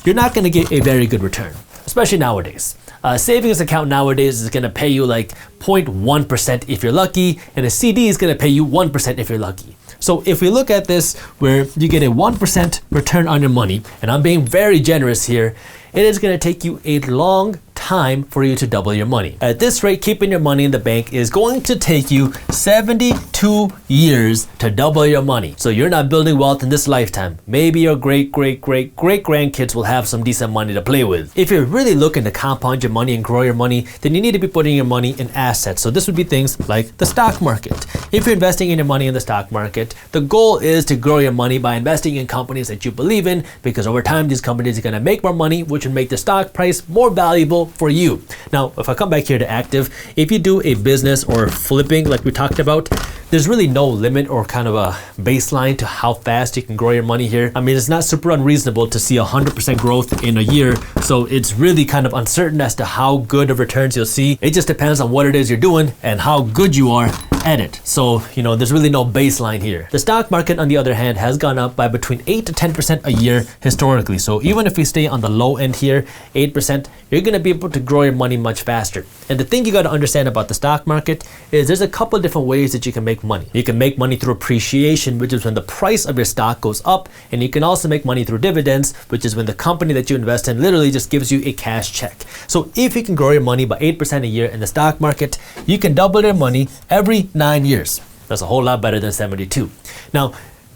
S1: you're not going to get a very good return, especially nowadays. A savings account nowadays is going to pay you like 0.1% if you're lucky, and a CD is going to pay you 1% if you're lucky. So if we look at this where you get a 1% return on your money, and I'm being very generous here, it is going to take you a long time for you to double your money. At this rate, keeping your money in the bank is going to take you 72 years to double your money. So you're not building wealth in this lifetime. Maybe your great grandkids will have some decent money to play with. If you're really looking to compound your money and grow your money, then you need to be putting your money in assets. So this would be things like the stock market. If you're investing in your money in the stock market, the goal is to grow your money by investing in companies that you believe in, because over time these companies are going to make more money, which will make the stock price more valuable for you. Now, if I come back here to active, if you do a business or flipping like we talked about, there's really no limit or kind of a baseline to how fast you can grow your money here. I mean, it's not super unreasonable to see 100% growth in a year, so it's really kind of uncertain as to how good of returns you'll see. It just depends on what it is you're doing and how good you are at it. So, you know, there's really no baseline here. The stock market, on the other hand, has gone up by between 8 to 10% a year historically. So even if we stay on the low end here, 8%, you're going to be able to grow your money much faster. And the thing you got to understand about the stock market is there's a couple different ways that you can make money. You can make money through appreciation, which is when the price of your stock goes up, and you can also make money through dividends, which is when the company that you invest in literally just gives you a cash check. So if you can grow your money by 8% a year in the stock market, you can double your money every 9 years. That's a whole lot better than 72. Now,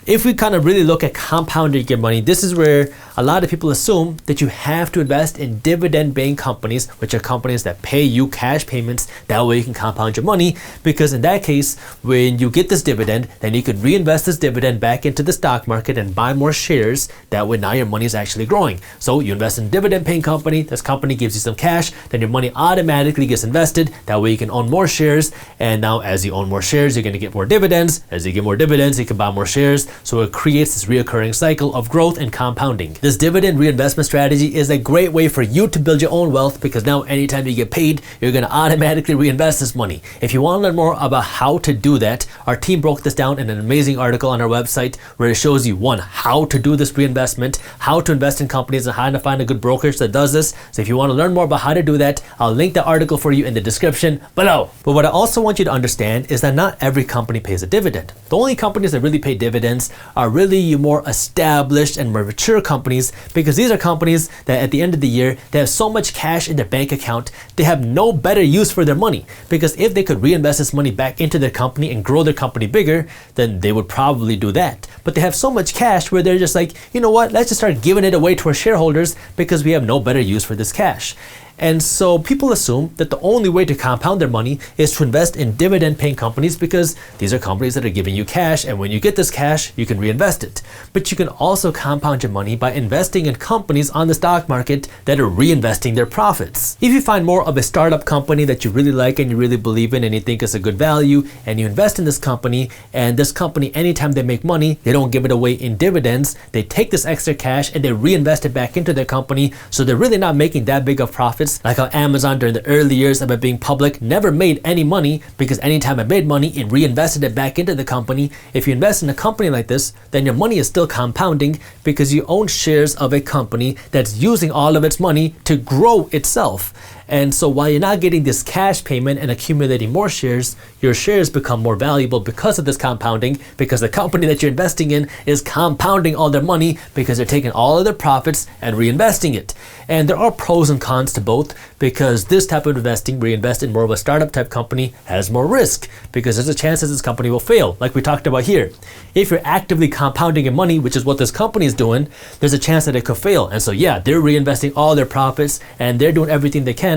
S1: if we kind of really look at compounding your money, this is where a lot of people assume that you have to invest in dividend-paying companies, which are companies that pay you cash payments. That way you can compound your money, because in that case, when you get this dividend, then you could reinvest this dividend back into the stock market and buy more shares. That way now your money is actually growing. So you invest in a dividend-paying company, this company gives you some cash, then your money automatically gets invested. That way you can own more shares, and now as you own more shares, you're going to get more dividends. As you get more dividends, you can buy more shares. So it creates this reoccurring cycle of growth and compounding. This dividend reinvestment strategy is a great way for you to build your own wealth, because now anytime you get paid, you're going to automatically reinvest this money. If you want to learn more about how to do that, our team broke this down in an amazing article on our website where it shows you, one, how to do this reinvestment, how to invest in companies, and how to find a good brokerage that does this. So if you want to learn more about how to do that, I'll link the article for you in the description below. But what I also want you to understand is that not every company pays a dividend. The only companies that really pay dividends are really your more established and more mature companies, because these are companies that at the end of the year, they have so much cash in their bank account, they have no better use for their money. Because if they could reinvest this money back into their company and grow their company bigger, then they would probably do that. But they have so much cash where they're just like, you know what, let's just start giving it away to our shareholders, because we have no better use for this cash. And so people assume that the only way to compound their money is to invest in dividend-paying companies because these are companies that are giving you cash, and when you get this cash, you can reinvest it. But you can also compound your money by investing in companies on the stock market that are reinvesting their profits. If you find more of a startup company that you really like and you really believe in and you think is a good value, and you invest in this company, and this company, anytime they make money, they don't give it away in dividends. They take this extra cash and they reinvest it back into their company, so they're really not making that big of profits. Like how Amazon during the early years of it being public never made any money, because anytime it made money, it reinvested it back into the company. If you invest in a company like this, then your money is still compounding because you own shares of a company that's using all of its money to grow itself. And so while you're not getting this cash payment and accumulating more shares, your shares become more valuable because of this compounding, because the company that you're investing in is compounding all their money because they're taking all of their profits and reinvesting it. And there are pros and cons to both, because this type of investing, where you invest in more of a startup type company, has more risk because there's a chance that this company will fail, like we talked about here. If you're actively compounding your money, which is what this company is doing, there's a chance that it could fail. And so yeah, they're reinvesting all their profits and they're doing everything they can.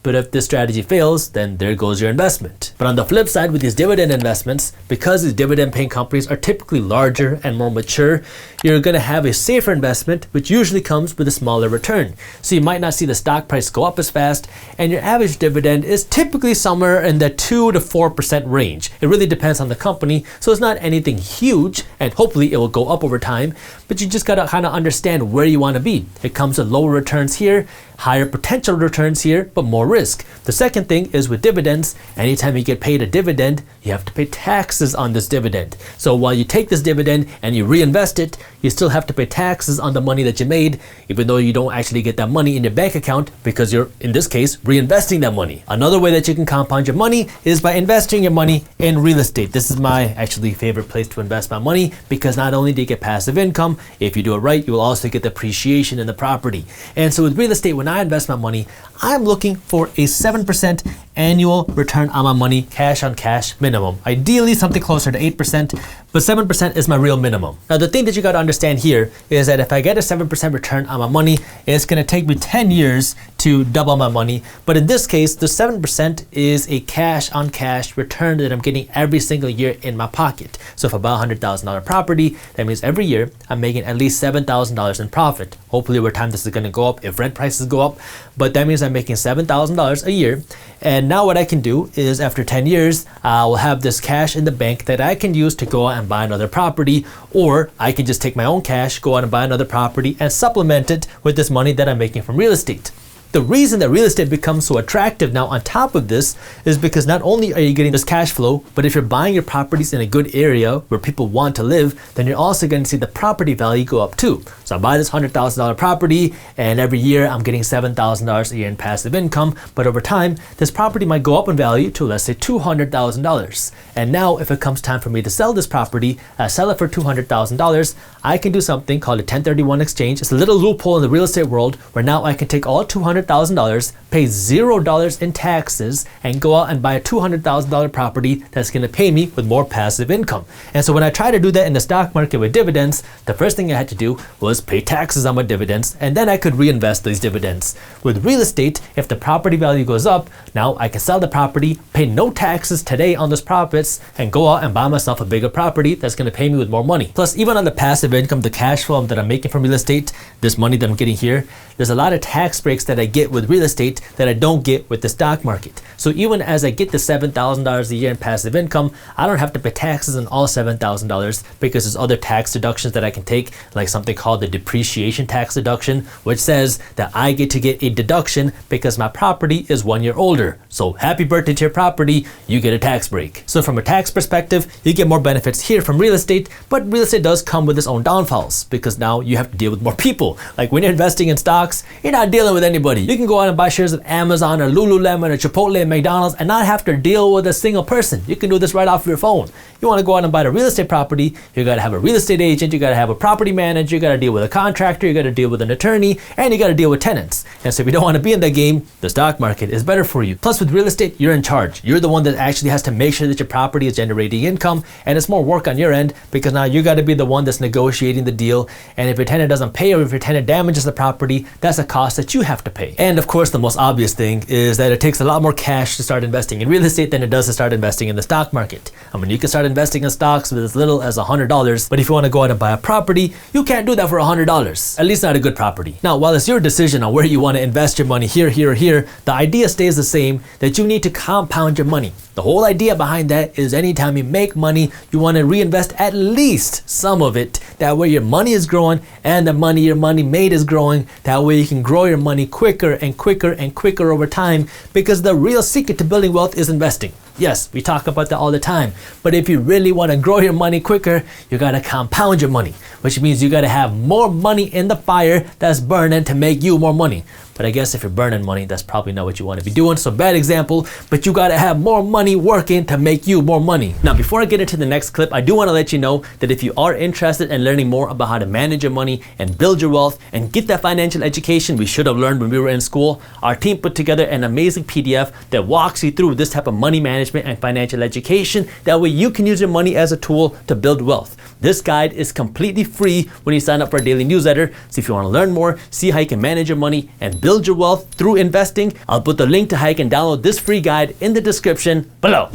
S1: But if this strategy fails, then there goes your investment. But on the flip side, with these dividend investments, because these dividend paying companies are typically larger and more mature, you're going to have a safer investment, which usually comes with a smaller return. So you might not see the stock price go up as fast, and your average dividend is typically somewhere in the 2 to 4% range. It really depends on the company, so it's not anything huge, and hopefully it will go up over time, but you just got to kind of understand where you want to be. It comes with lower returns here, higher potential returns here, but more risk. The second thing is with dividends, anytime you get paid a dividend, you have to pay taxes on this dividend. So while you take this dividend and you reinvest it, you still have to pay taxes on the money that you made, even though you don't actually get that money in your bank account, because you're, in this case, reinvesting that money. Another way that you can compound your money is by investing your money in real estate. This is my actually favorite place to invest my money, because not only do you get passive income, if you do it right, you will also get the appreciation in the property. And so with real estate, when I invest my money, I'm looking for a 7% annual return on my money, cash on cash minimum. Ideally something closer to 8%, but 7% is my real minimum. Now the thing that you got to understand here is that if I get a 7% return on my money, it's going to take me 10 years to double my money. But in this case, the 7% is a cash on cash return that I'm getting every single year in my pocket. So if I buy a $100,000 property, that means every year I'm making at least $7,000 in profit. Hopefully over time this is going to go up if rent prices go up, but that means I'm making $7,000 a year. And now what I can do is, after 10 years, I will have this cash in the bank that I can use to go out and buy another property, or I can just take my own cash, go out and buy another property, and supplement it with this money that I'm making from real estate. The reason that real estate becomes so attractive now on top of this is because not only are you getting this cash flow, but if you're buying your properties in a good area where people want to live, then you're also going to see the property value go up too. So I buy this $100,000 property, and every year I'm getting $7,000 a year in passive income, but over time this property might go up in value to, let's say, $200,000. And now if it comes time for me to sell this property, I sell it for $200,000, I can do something called a 1031 exchange. It's a little loophole in the real estate world where now I can take all $200,000, pay $0 in taxes, and go out and buy a $200,000 property that's going to pay me with more passive income. And so when I try to do that in the stock market with dividends, the first thing I had to do was pay taxes on my dividends, and then I could reinvest these dividends. With real estate, if the property value goes up, now I can sell the property, pay no taxes today on those profits, and go out and buy myself a bigger property that's going to pay me with more money. Plus, even on the passive income, the cash flow that I'm making from real estate, this money that I'm getting here, there's a lot of tax breaks that I get with real estate that I don't get with the stock market. So even as I get the $7,000 a year in passive income, I don't have to pay taxes on all $7,000 because there's other tax deductions that I can take, like something called the depreciation tax deduction, which says that I get to get a deduction because my property is 1 year older. So happy birthday to your property, you get a tax break. So from a tax perspective, you get more benefits here from real estate, but real estate does come with its own downfalls because now you have to deal with more people. Like when you're investing in stocks, you're not dealing with anybody. You can go out and buy shares of Amazon or Lululemon or Chipotle and McDonald's and not have to deal with a single person. You can do this right off your phone. You want to go out and buy a real estate property, you got to have a real estate agent, you got to have a property manager, you got to deal with a contractor, you got to deal with an attorney, and you got to deal with tenants. And so if you don't want to be in that game, the stock market is better for you. Plus with real estate, you're in charge. You're the one that actually has to make sure that your property is generating income, and it's more work on your end because now you got to be the one that's negotiating the deal. And if your tenant doesn't pay, or if your tenant damages the property, that's a cost that you have to pay. pay. And of course, the most obvious thing is that it takes a lot more cash to start investing in real estate than it does to start investing in the stock market. I mean, you can start investing in stocks with as little as $100, but if you want to go out and buy a property, you can't do that for $100, at least not a good property. Now, while it's your decision on where you want to invest your money, here, here, or here, the idea stays the same, that you need to compound your money. The whole idea behind that is anytime you make money, you want to reinvest at least some of it. That way your money is growing and the money your money made is growing. That way you can grow your money quicker and quicker and quicker over time, because the real secret to building wealth is investing. Yes, we talk about that all the time, but if you really want to grow your money quicker, you got to compound your money, which means you got to have more money in the fire that's burning to make you more money. But I guess if you're burning money, that's probably not what you want to be doing. So bad example, but you got to have more money working to make you more money. Now, before I get into the next clip, I do want to let you know that if you are interested in learning more about how to manage your money and build your wealth and get that financial education we should have learned when we were in school, our team put together an amazing PDF that walks you through this type of money management and financial education. That way you can use your money as a tool to build wealth. This guide is completely free when you sign up for our daily newsletter. So if you want to learn more, see how you can manage your money and build your wealth through investing, I'll put the link to how you can download this free guide in the description below.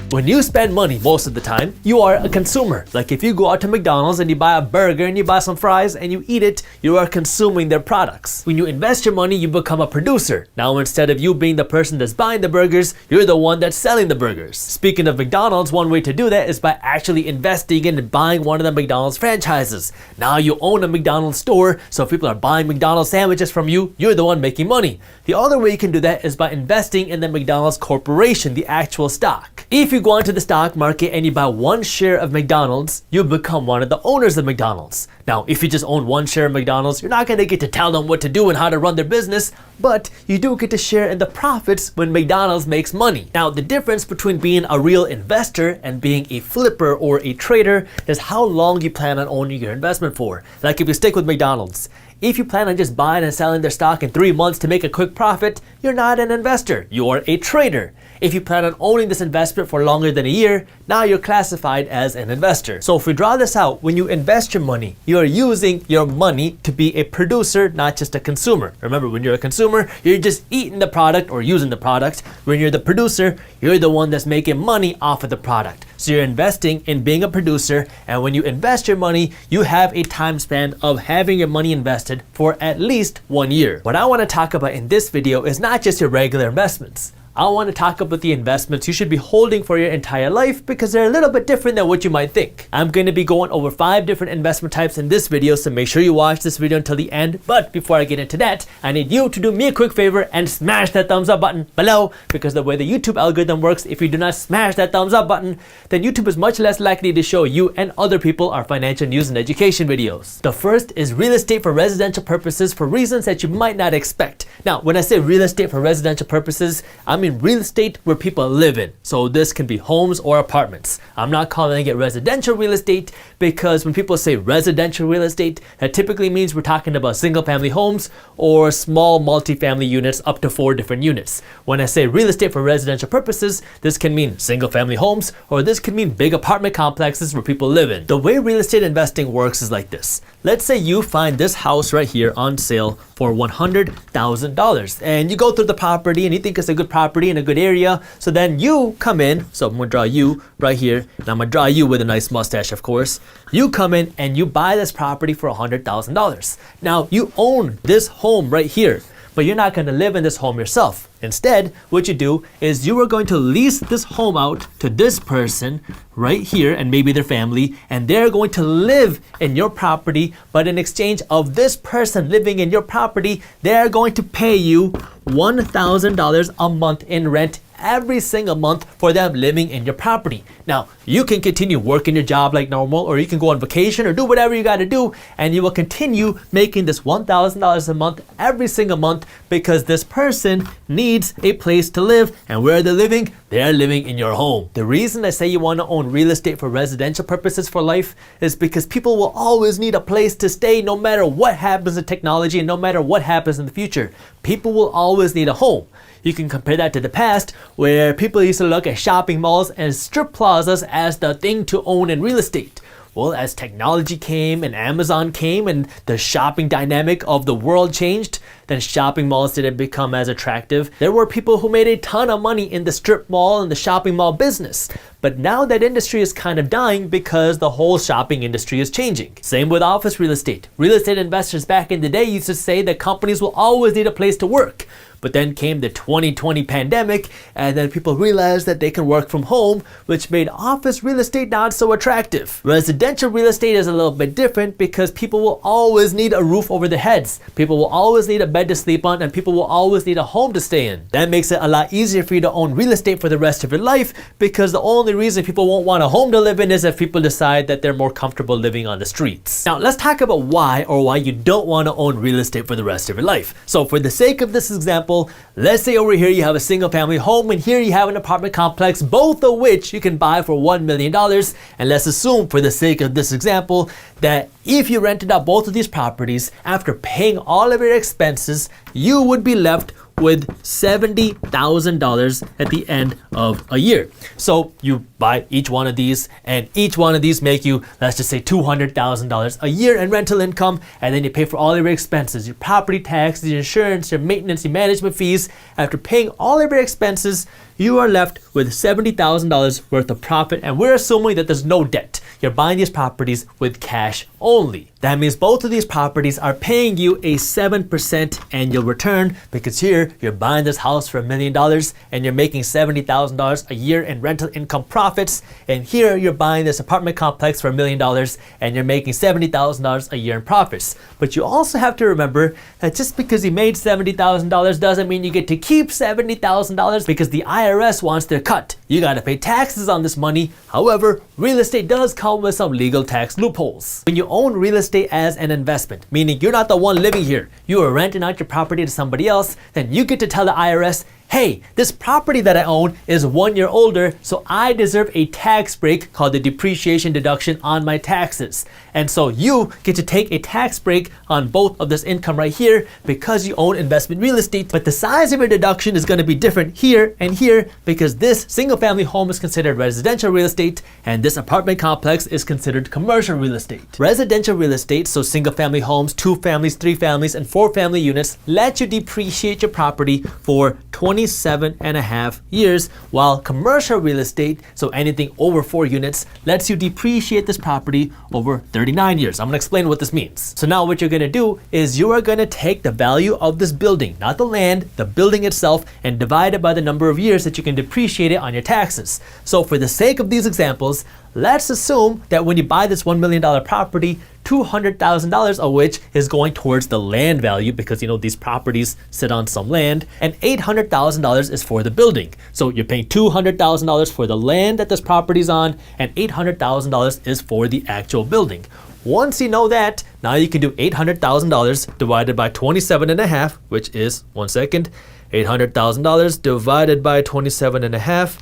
S1: When you spend money most of the time, you are a consumer. Like if you go out to McDonald's and you buy a burger and you buy some fries and you eat it, you are consuming their products. When you invest your money, you become a producer. Now instead of you being the person that's buying the burgers, you're the one that's selling the burgers. Speaking of McDonald's, one way to do that is by actually investing in and buying one of the McDonald's franchises. Now you own a McDonald's store, so if people are buying McDonald's sandwiches from you, you're the one making money. The other way you can do that is by investing in the McDonald's corporation, the actual stock. If you go into the stock market and you buy one share of McDonald's, you become one of the owners of McDonald's. Now, if you just own one share of McDonald's, you're not going to get to tell them what to do and how to run their business, but you do get to share in the profits when McDonald's makes money. Now, the difference between being a real investor and being a flipper or a trader is how long you plan on owning your investment for. Like if you stick with McDonald's, if you plan on just buying and selling their stock in 3 months to make a quick profit, you're not an investor, you're a trader. If you plan on owning this investment for longer than a year, now you're classified as an investor. So if we draw this out, when you invest your money, you're using your money to be a producer, not just a consumer. Remember, when you're a consumer, you're just eating the product or using the product. When you're the producer, you're the one that's making money off of the product. So you're investing in being a producer, and when you invest your money, you have a time span of having your money invested for at least 1 year. What I want to talk about in this video is not just your regular investments. I want to talk about the investments you should be holding for your entire life, because they're a little bit different than what you might think. I'm going to be going over 5 different investment types in this video, so make sure you watch this video until the end. But before I get into that, I need you to do me a quick favor and smash that thumbs up button below, because the way the YouTube algorithm works, if you do not smash that thumbs up button, then YouTube is much less likely to show you and other people our financial news and education videos. The first is real estate for residential purposes for reasons that you might not expect. Now, when I say real estate for residential purposes, I mean real estate where people live in. So this can be homes or apartments. I'm not calling it residential real estate, because when people say residential real estate, that typically means we're talking about single family homes or small multifamily units up to 4 different units. When I say real estate for residential purposes, this can mean single family homes, or this can mean big apartment complexes where people live in. The way real estate investing works is like this. Let's say you find this house right here on sale for $100,000, and you go through the property and you think it's a good property in a good area. So then you come in, so I'm gonna draw you right here, and I'm gonna draw you with a nice mustache, of course. You come in and you buy this property for $100,000. Now you own this home right here, but you're not gonna live in this home yourself. Instead, what you do is you are going to lease this home out to this person right here, and maybe their family, and they're going to live in your property, but in exchange of this person living in your property, they're going to pay you $1,000 a month in rent every single month for them living in your property. Now, you can continue working your job like normal, or you can go on vacation or do whatever you got to do, and you will continue making this $1,000 a month every single month, because this person needs a place to live, and where they're living, they're living in your home. The reason I say you want to own real estate for residential purposes for life is because people will always need a place to stay, no matter what happens in technology and no matter what happens in the future. People will always need a home. You can compare that to the past, where people used to look at shopping malls and strip plazas as the thing to own in real estate. Well, as technology came and Amazon came and the shopping dynamic of the world changed, then shopping malls didn't become as attractive. There were people who made a ton of money in the strip mall and the shopping mall business. But now that industry is kind of dying because the whole shopping industry is changing. Same with office real estate. Real estate investors back in the day used to say that companies will always need a place to work. But then came the 2020 pandemic, and then people realized that they can work from home, which made office real estate not so attractive. Residential real estate is a little bit different because people will always need a roof over their heads. People will always need a bed to sleep on, and people will always need a home to stay in. That makes it a lot easier for you to own real estate for the rest of your life, because the only reason people won't want a home to live in is if people decide that they're more comfortable living on the streets. Now let's talk about why you don't want to own real estate for the rest of your life. So for the sake of this example, let's say over here you have a single family home and here you have an apartment complex, both of which you can buy for $1 million. And let's assume for the sake of this example that if you rented out both of these properties, after paying all of your expenses, you would be left with $70,000 at the end of a year. So you buy each one of these, and each one of these make you, let's just say, $200,000 a year in rental income, and then you pay for all of your expenses, your property taxes, your insurance, your maintenance, your management fees. After paying all of your expenses, you are left with $70,000 worth of profit, and we're assuming that there's no debt. You're buying these properties with cash only. That means both of these properties are paying you a 7% annual return, because here you're buying this house for $1 million and you're making $70,000 a year in rental income profits, and here you're buying this apartment complex for $1 million and you're making $70,000 a year in profits. But you also have to remember that just because you made $70,000 doesn't mean you get to keep $70,000, because the IRS wants their cut. You gotta pay taxes on this money. However, real estate does come with some legal tax loopholes. When you own real estate as an investment, meaning you're not the one living here, you are renting out your property to somebody else, then you get to tell the IRS, hey, this property that I own is 1 year older, so I deserve a tax break called the depreciation deduction on my taxes. And so you get to take a tax break on both of this income right here because you own investment real estate. But the size of your deduction is going to be different here and here, because this single family home is considered residential real estate and this apartment complex is considered commercial real estate. Residential real estate, so single family homes, 2 families, 3 families, and 4 family units, let you depreciate your property for 27.5 years, while commercial real estate, so anything over 4 units, lets you depreciate this property over 39 years. I'm gonna explain what this means. So now what you're gonna do is you are gonna take the value of this building, not the land, the building itself, and divide it by the number of years that you can depreciate it on your taxes. So for the sake of these examples, let's assume that when you buy this $1 million property, $200,000 of which is going towards the land value, because you know these properties sit on some land, and $800,000 is for the building. So you're paying $200,000 for the land that this property's on, and $800,000 is for the actual building. Once you know that, now you can do $800,000 divided by 27.5, which is, one second, $800,000 divided by 27.5,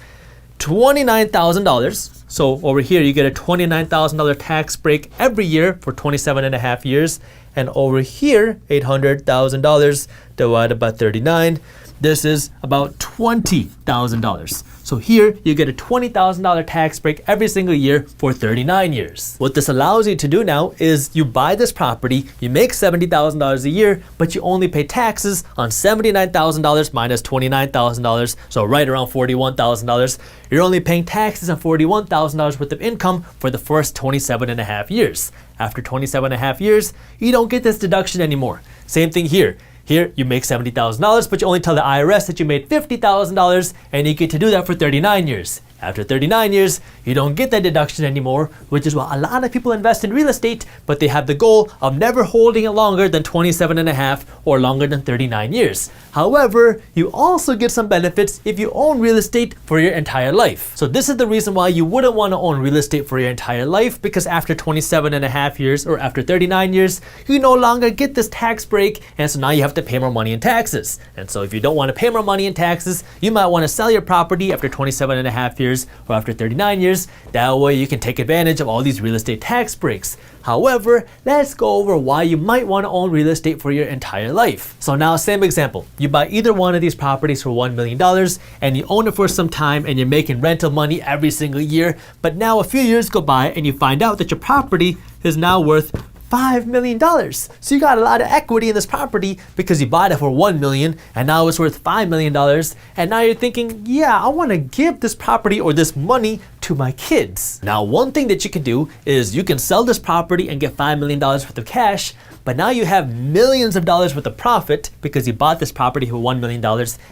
S1: $29,000. So over here you get a $29,000 tax break every year for 27.5 years, and over here $800,000 divided by 39, this is about $20,000. So here you get a $20,000 tax break every single year for 39 years. What this allows you to do now is you buy this property, you make $70,000 a year, but you only pay taxes on $79,000 minus $29,000, so right around $41,000. You're only paying taxes on $41,000 worth of income for the first 27.5 years. After 27.5 years, you don't get this deduction anymore. Same thing here. Here, you make $70,000, but you only tell the IRS that you made $50,000, and you get to do that for 39 years. After 39 years, you don't get that deduction anymore, which is why a lot of people invest in real estate, but they have the goal of never holding it longer than 27.5 or longer than 39 years. However, you also get some benefits if you own real estate for your entire life. So this is the reason why you wouldn't want to own real estate for your entire life, because after 27.5 years or after 39 years, you no longer get this tax break, and so now you have to pay more money in taxes. And so if you don't want to pay more money in taxes, you might want to sell your property after 27.5 years or after 39 years. That way you can take advantage of all these real estate tax breaks. However, let's go over why you might want to own real estate for your entire life. So now, same example. You buy either one of these properties for $1 million and you own it for some time and you're making rental money every single year. But now a few years go by and you find out that your property is now worth $5 million. So you got a lot of equity in this property because you bought it for $1 million and now it's worth $5 million. And now you're thinking, yeah, I want to give this property or this money to my kids. Now, one thing that you can do is you can sell this property and get $5 million worth of cash, but now you have millions of dollars worth of profit because you bought this property for $1 million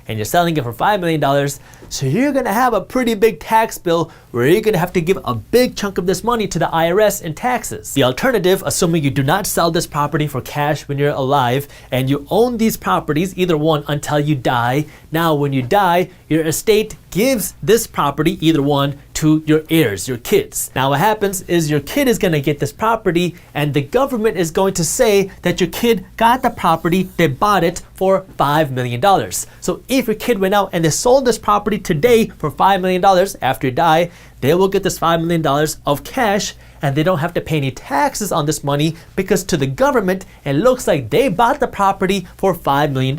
S1: and you're selling it for $5 million. So you're gonna have a pretty big tax bill where you're gonna have to give a big chunk of this money to the IRS in taxes. The alternative, assuming you do not sell this property for cash when you're alive and you own these properties, either one, until you die. Now, when you die, your estate gives this property, either one, to your heirs, your kids. Now what happens is your kid is going to get this property and the government is going to say that your kid got the property, they bought it for $5 million. So if your kid went out and they sold this property today for $5 million after you die, they will get this $5 million of cash and they don't have to pay any taxes on this money because to the government, it looks like they bought the property for $5 million.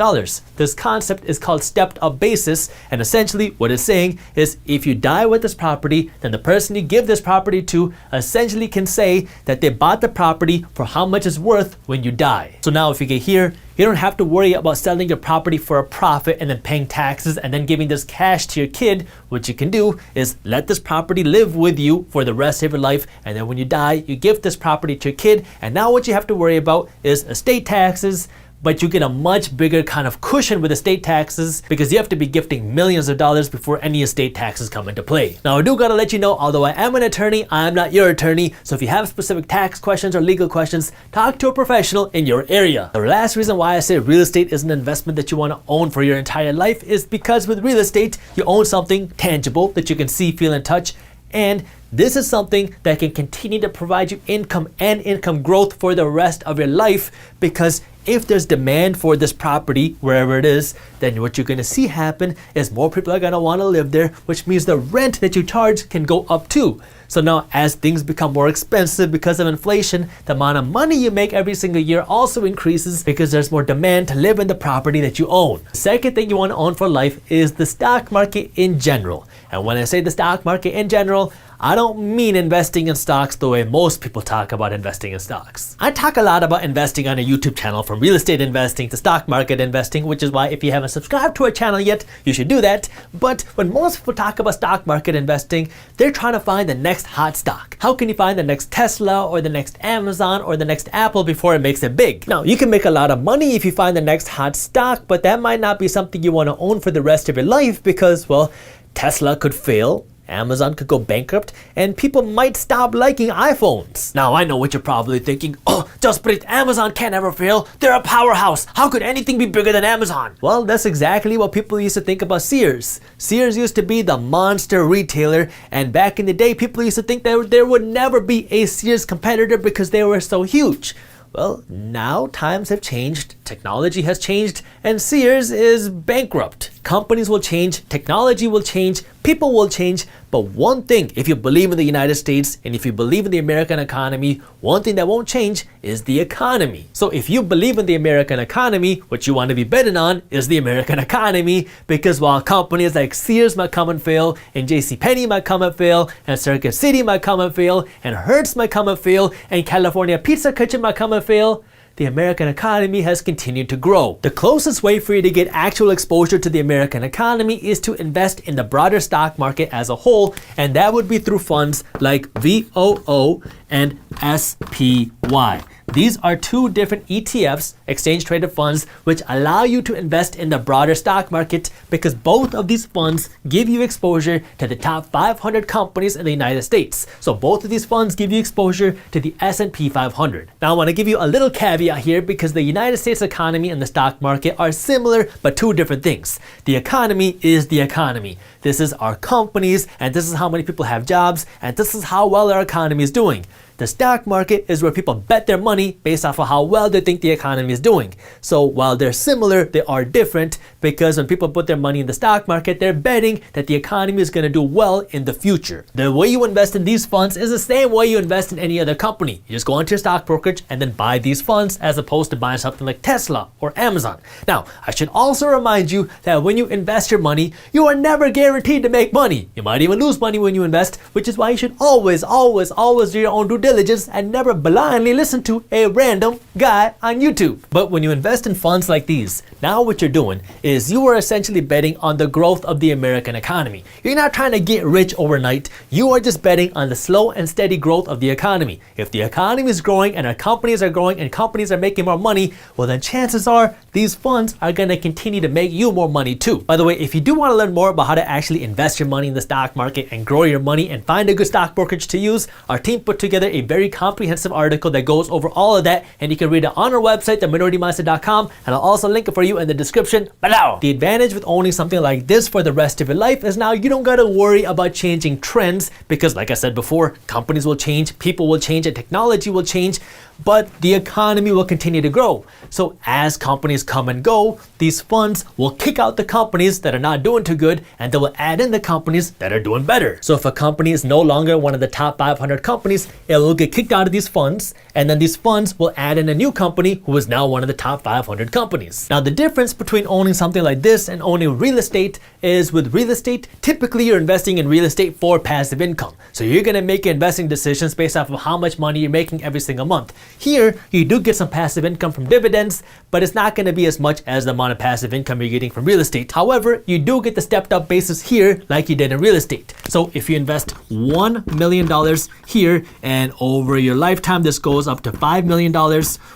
S1: This concept is called stepped up basis, and essentially what it's saying is if you die with this property, then the person you give this property to essentially can say that they bought the property for how much it's worth when you die. So now if you get here, you don't have to worry about selling your property for a profit and then paying taxes and then giving this cash to your kid. What you can do is let this property live with you for the rest of your life, and then when you die, you give this property to your kid, and now what you have to worry about is estate taxes, but you get a much bigger kind of cushion with estate taxes because you have to be gifting millions of dollars before any estate taxes come into play. Now, I do gotta let you know, although I am an attorney, I am not your attorney, so if you have specific tax questions or legal questions, talk to a professional in your area. The last reason why I say real estate is an investment that you want to own for your entire life is because with real estate, you own something tangible that you can see, feel, and touch, and this is something that can continue to provide you income and income growth for the rest of your life, because if there's demand for this property wherever it is, then what you're going to see happen is more people are going to want to live there, which means the rent that you charge can go up too. So now as things become more expensive because of inflation, the amount of money you make every single year also increases because there's more demand to live in the property that you own. The second thing you want to own for life is the stock market in general. And when I say the stock market in general, I don't mean investing in stocks the way most people talk about investing in stocks. I talk a lot about investing on a YouTube channel, from real estate investing to stock market investing, which is why if you haven't subscribed to our channel yet, you should do that. But when most people talk about stock market investing, they're trying to find the next hot stock. How can you find the next Tesla or the next Amazon or the next Apple before it makes it big? Now, you can make a lot of money if you find the next hot stock, but that might not be something you want to own for the rest of your life because, well, Tesla could fail, Amazon could go bankrupt, and people might stop liking iPhones. Now, I know what you're probably thinking. Oh, Jaspreet, Amazon can't ever fail. They're a powerhouse. How could anything be bigger than Amazon? Well, that's exactly what people used to think about Sears. Sears used to be the monster retailer, and back in the day, people used to think that there would never be a Sears competitor because they were so huge. Well, now times have changed, technology has changed, and Sears is bankrupt. Companies will change, technology will change, people will change, but one thing, if you believe in the United States and if you believe in the American economy, one thing that won't change is the economy. So if you believe in the American economy, what you want to be betting on is the American economy, because while companies like Sears might come and fail, and JCPenney might come and fail, and Circuit City might come and fail, and Hertz might come and fail, and California Pizza Kitchen might come and fail, the American economy has continued to grow. The closest way for you to get actual exposure to the American economy is to invest in the broader stock market as a whole, and that would be through funds like VOO and SPY. These are two different ETFs, exchange traded funds, which allow you to invest in the broader stock market because both of these funds give you exposure to the top 500 companies in the United States. So both of these funds give you exposure to the S&P 500. Now I want to give you a little caveat here because the United States economy and the stock market are similar but two different things. The economy is the economy. This is our companies, and this is how many people have jobs, and this is how well our economy is doing. The stock market is where people bet their money based off of how well they think the economy is doing. So while they're similar, they are different, because when people put their money in the stock market, they're betting that the economy is going to do well in the future. The way you invest in these funds is the same way you invest in any other company. You just go into your stock brokerage and then buy these funds, as opposed to buying something like Tesla or Amazon. Now, I should also remind you that when you invest your money, you are never guaranteed to make money. You might even lose money when you invest, which is why you should always do your own due diligence and never blindly listen to a random guy on YouTube. But when you invest in funds like these, now what you're doing is you are essentially betting on the growth of the American economy. You're not trying to get rich overnight. You are just betting on the slow and steady growth of the economy. If the economy is growing and our companies are growing and companies are making more money, well then chances are these funds are going to continue to make you more money too. By the way, if you do want to learn more about how to actually invest your money in the stock market and grow your money and find a good stock brokerage to use, our team put together a very comprehensive article that goes over all of that, and you can read it on our website, theminoritymindset.com, and I'll also link it for you in the description below. The advantage with owning something like this for the rest of your life is now you don't gotta worry about changing trends, because like I said before, companies will change, people will change, and technology will change, but the economy will continue to grow. So as companies come and go, these funds will kick out the companies that are not doing too good, and they will add in the companies that are doing better. So if a company is no longer one of the top 500 companies, it will get kicked out of these funds, and then these funds will add in a new company who is now one of the top 500 companies. Now the difference between owning something like this and owning real estate is, with real estate, typically you're investing in real estate for passive income. So you're gonna make your investing decisions based off of how much money you're making every single month. Here, you do get some passive income from dividends, but it's not going to be as much as the amount of passive income you're getting from real estate. However, you do get the stepped up basis here like you did in real estate. So if you invest $1 million here, and over your lifetime this goes up to $5 million,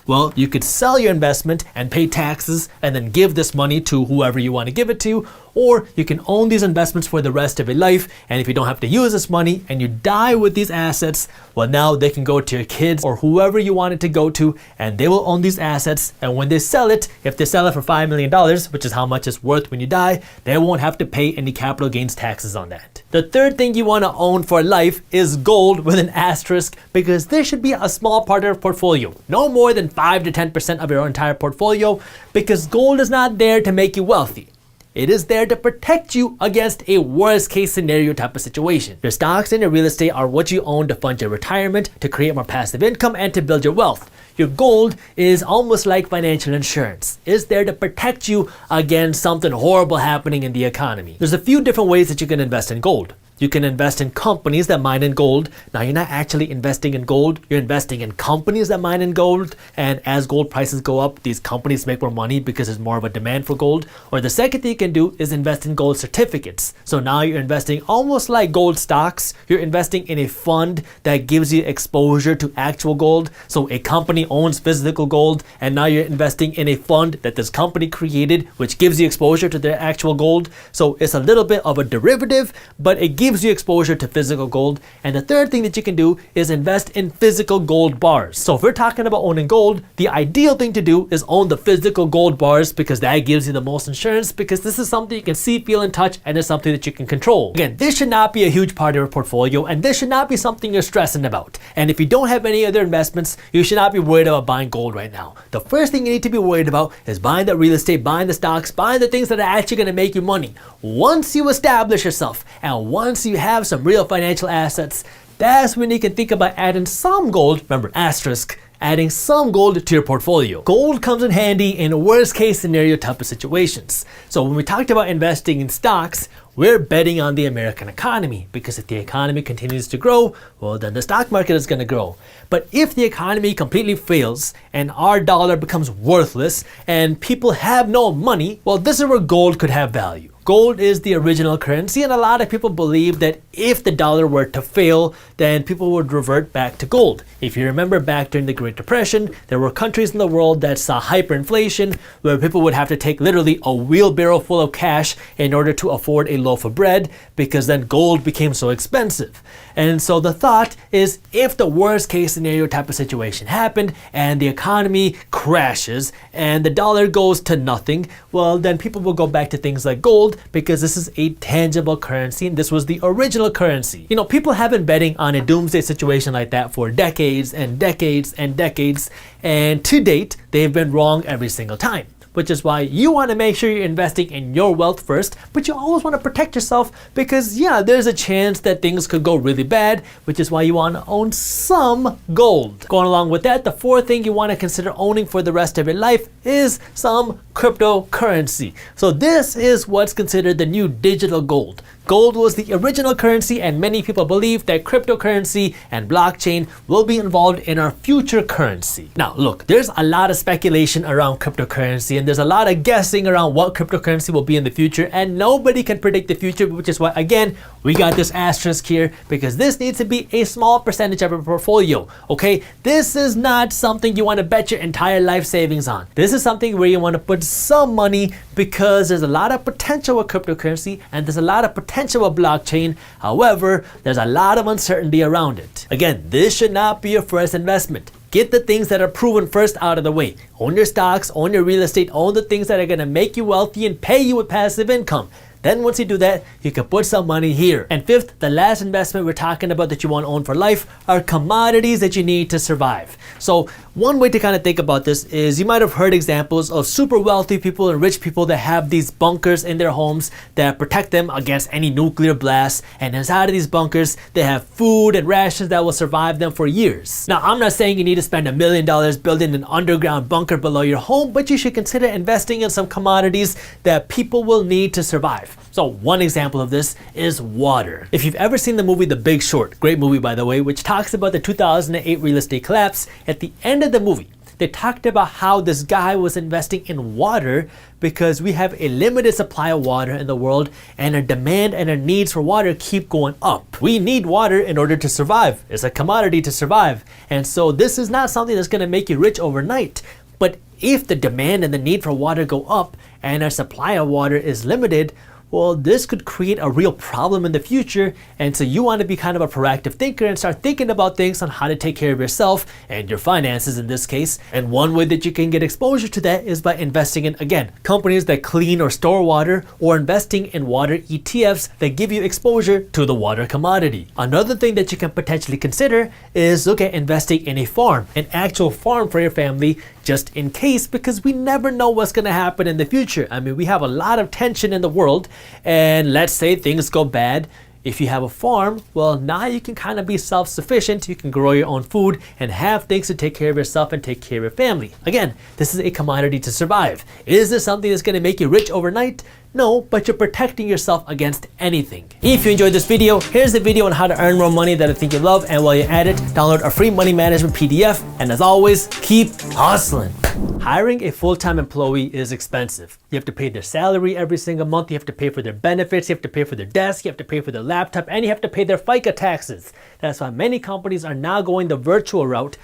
S1: well, you could sell your investment and pay taxes and then give this money to whoever you want to give it to, or you can own these investments for the rest of your life, and if you don't have to use this money and you die with these assets, well, now they can go to your kids or whoever you want it to go to, and they will own these assets, and when they sell it, if they sell it for $5 million, which is how much it's worth when you die, they won't have to pay any capital gains taxes on that. The third thing you want to own for life is gold with an asterisk, because this should be a small part of your portfolio, no more than 5 to 10% of your entire portfolio, because gold is not there to make you wealthy. It is there to protect you against a worst case scenario type of situation. Your stocks and your real estate are what you own to fund your retirement, to create more passive income, and to build your wealth. Your gold is almost like financial insurance. It's there to protect you against something horrible happening in the economy. There's a few different ways that you can invest in gold. You can invest in companies that mine in gold. Now, you're not actually investing in gold, you're investing in companies that mine in gold, and as gold prices go up, these companies make more money because there's more of a demand for gold. Or the second thing you can do is invest in gold certificates. So now you're investing almost like gold stocks. You're investing in a fund that gives you exposure to actual gold. So a company owns physical gold, and now you're investing in a fund that this company created, which gives you exposure to their actual gold. So it's a little bit of a derivative, but it gives you exposure to physical gold. And the third thing that you can do is invest in physical gold bars. So if we're talking about owning gold, the ideal thing to do is own the physical gold bars, because that gives you the most insurance, because this is something you can see, feel, and touch, and it's something that you can control. Again, this should not be a huge part of your portfolio, and this should not be something you're stressing about. And if you don't have any other investments, you should not be worried about buying gold right now. The first thing you need to be worried about is buying the real estate, buying the stocks, buying the things that are actually going to make you money. Once you establish yourself, and once you have some real financial assets, that's when you can think about adding some gold, remember asterisk, adding some gold to your portfolio. Gold comes in handy in worst case scenario type of situations. So when we talked about investing in stocks, we're betting on the American economy, because if the economy continues to grow, well, then the stock market is going to grow. But if the economy completely fails and our dollar becomes worthless and people have no money, well, this is where gold could have value. Gold is the original currency, and a lot of people believe that if the dollar were to fail, then people would revert back to gold. If you remember back during the Great Depression, there were countries in the world that saw hyperinflation, where people would have to take literally a wheelbarrow full of cash in order to afford a loaf of bread, because then gold became so expensive. And so the thought is, if the worst case scenario type of situation happened and the economy crashed crashes and the dollar goes to nothing, well, then people will go back to things like gold because this is a tangible currency and this was the original currency. You know, people have been betting on a doomsday situation like that for decades and decades and decades, and to date, they've been wrong every single time. Which is why you want to make sure you're investing in your wealth first, but you always want to protect yourself because, yeah, there's a chance that things could go really bad, which is why you want to own some gold. Going along with that, the fourth thing you want to consider owning for the rest of your life is some cryptocurrency. So this is what's considered the new digital gold. Gold was the original currency, and many people believe that cryptocurrency and blockchain will be involved in our future currency. Now, look, there's a lot of speculation around cryptocurrency, and there's a lot of guessing around what cryptocurrency will be in the future, and nobody can predict the future, which is why, again, we got this asterisk here because this needs to be a small percentage of your portfolio, okay? This is not something you want to bet your entire life savings on. This is something where you want to put some money because there's a lot of potential with cryptocurrency and there's a lot of potential with blockchain. However, there's a lot of uncertainty around it. Again, this should not be your first investment. Get the things that are proven first out of the way. Own your stocks, own your real estate, own the things that are going to make you wealthy and pay you with passive income. Then once you do that, you can put some money here. And fifth, the last investment we're talking about that you want to own for life are commodities that you need to survive. So one way to kind of think about this is you might have heard examples of super wealthy people and rich people that have these bunkers in their homes that protect them against any nuclear blasts. And inside of these bunkers, they have food and rations that will survive them for years. Now, I'm not saying you need to spend $1 million building an underground bunker below your home, but you should consider investing in some commodities that people will need to survive. So one example of this is water. If you've ever seen the movie The Big Short, great movie by the way, which talks about the 2008 real estate collapse, at the end of the movie, they talked about how this guy was investing in water because we have a limited supply of water in the world and our demand and our needs for water keep going up. We need water in order to survive. It's a commodity to survive. And so this is not something that's going to make you rich overnight. But if the demand and the need for water go up and our supply of water is limited, well, this could create a real problem in the future. And so you want to be kind of a proactive thinker and start thinking about things on how to take care of yourself and your finances in this case. And one way that you can get exposure to that is by investing in, again, companies that clean or store water, or investing in water ETFs that give you exposure to the water commodity. Another thing that you can potentially consider is look at investing in a farm, an actual farm for your family, just in case, because we never know what's going to happen in the future. I mean, we have a lot of tension in the world, and let's say things go bad. If you have a farm, well, now you can kind of be self-sufficient. You can grow your own food and have things to take care of yourself and take care of your family. Again, this is a commodity to survive. Is this something that's going to make you rich overnight? No, but you're protecting yourself against anything. If you enjoyed this video, here's the video on how to earn more money that I think you love, and while you're at it, download a free money management PDF, and as always, keep hustling. Hiring a full-time employee is expensive. You have to pay their salary every single month, you have to pay for their benefits, you have to pay for their desk, you have to pay for their laptop, and you have to pay their FICA taxes. That's why many companies are now going the virtual route,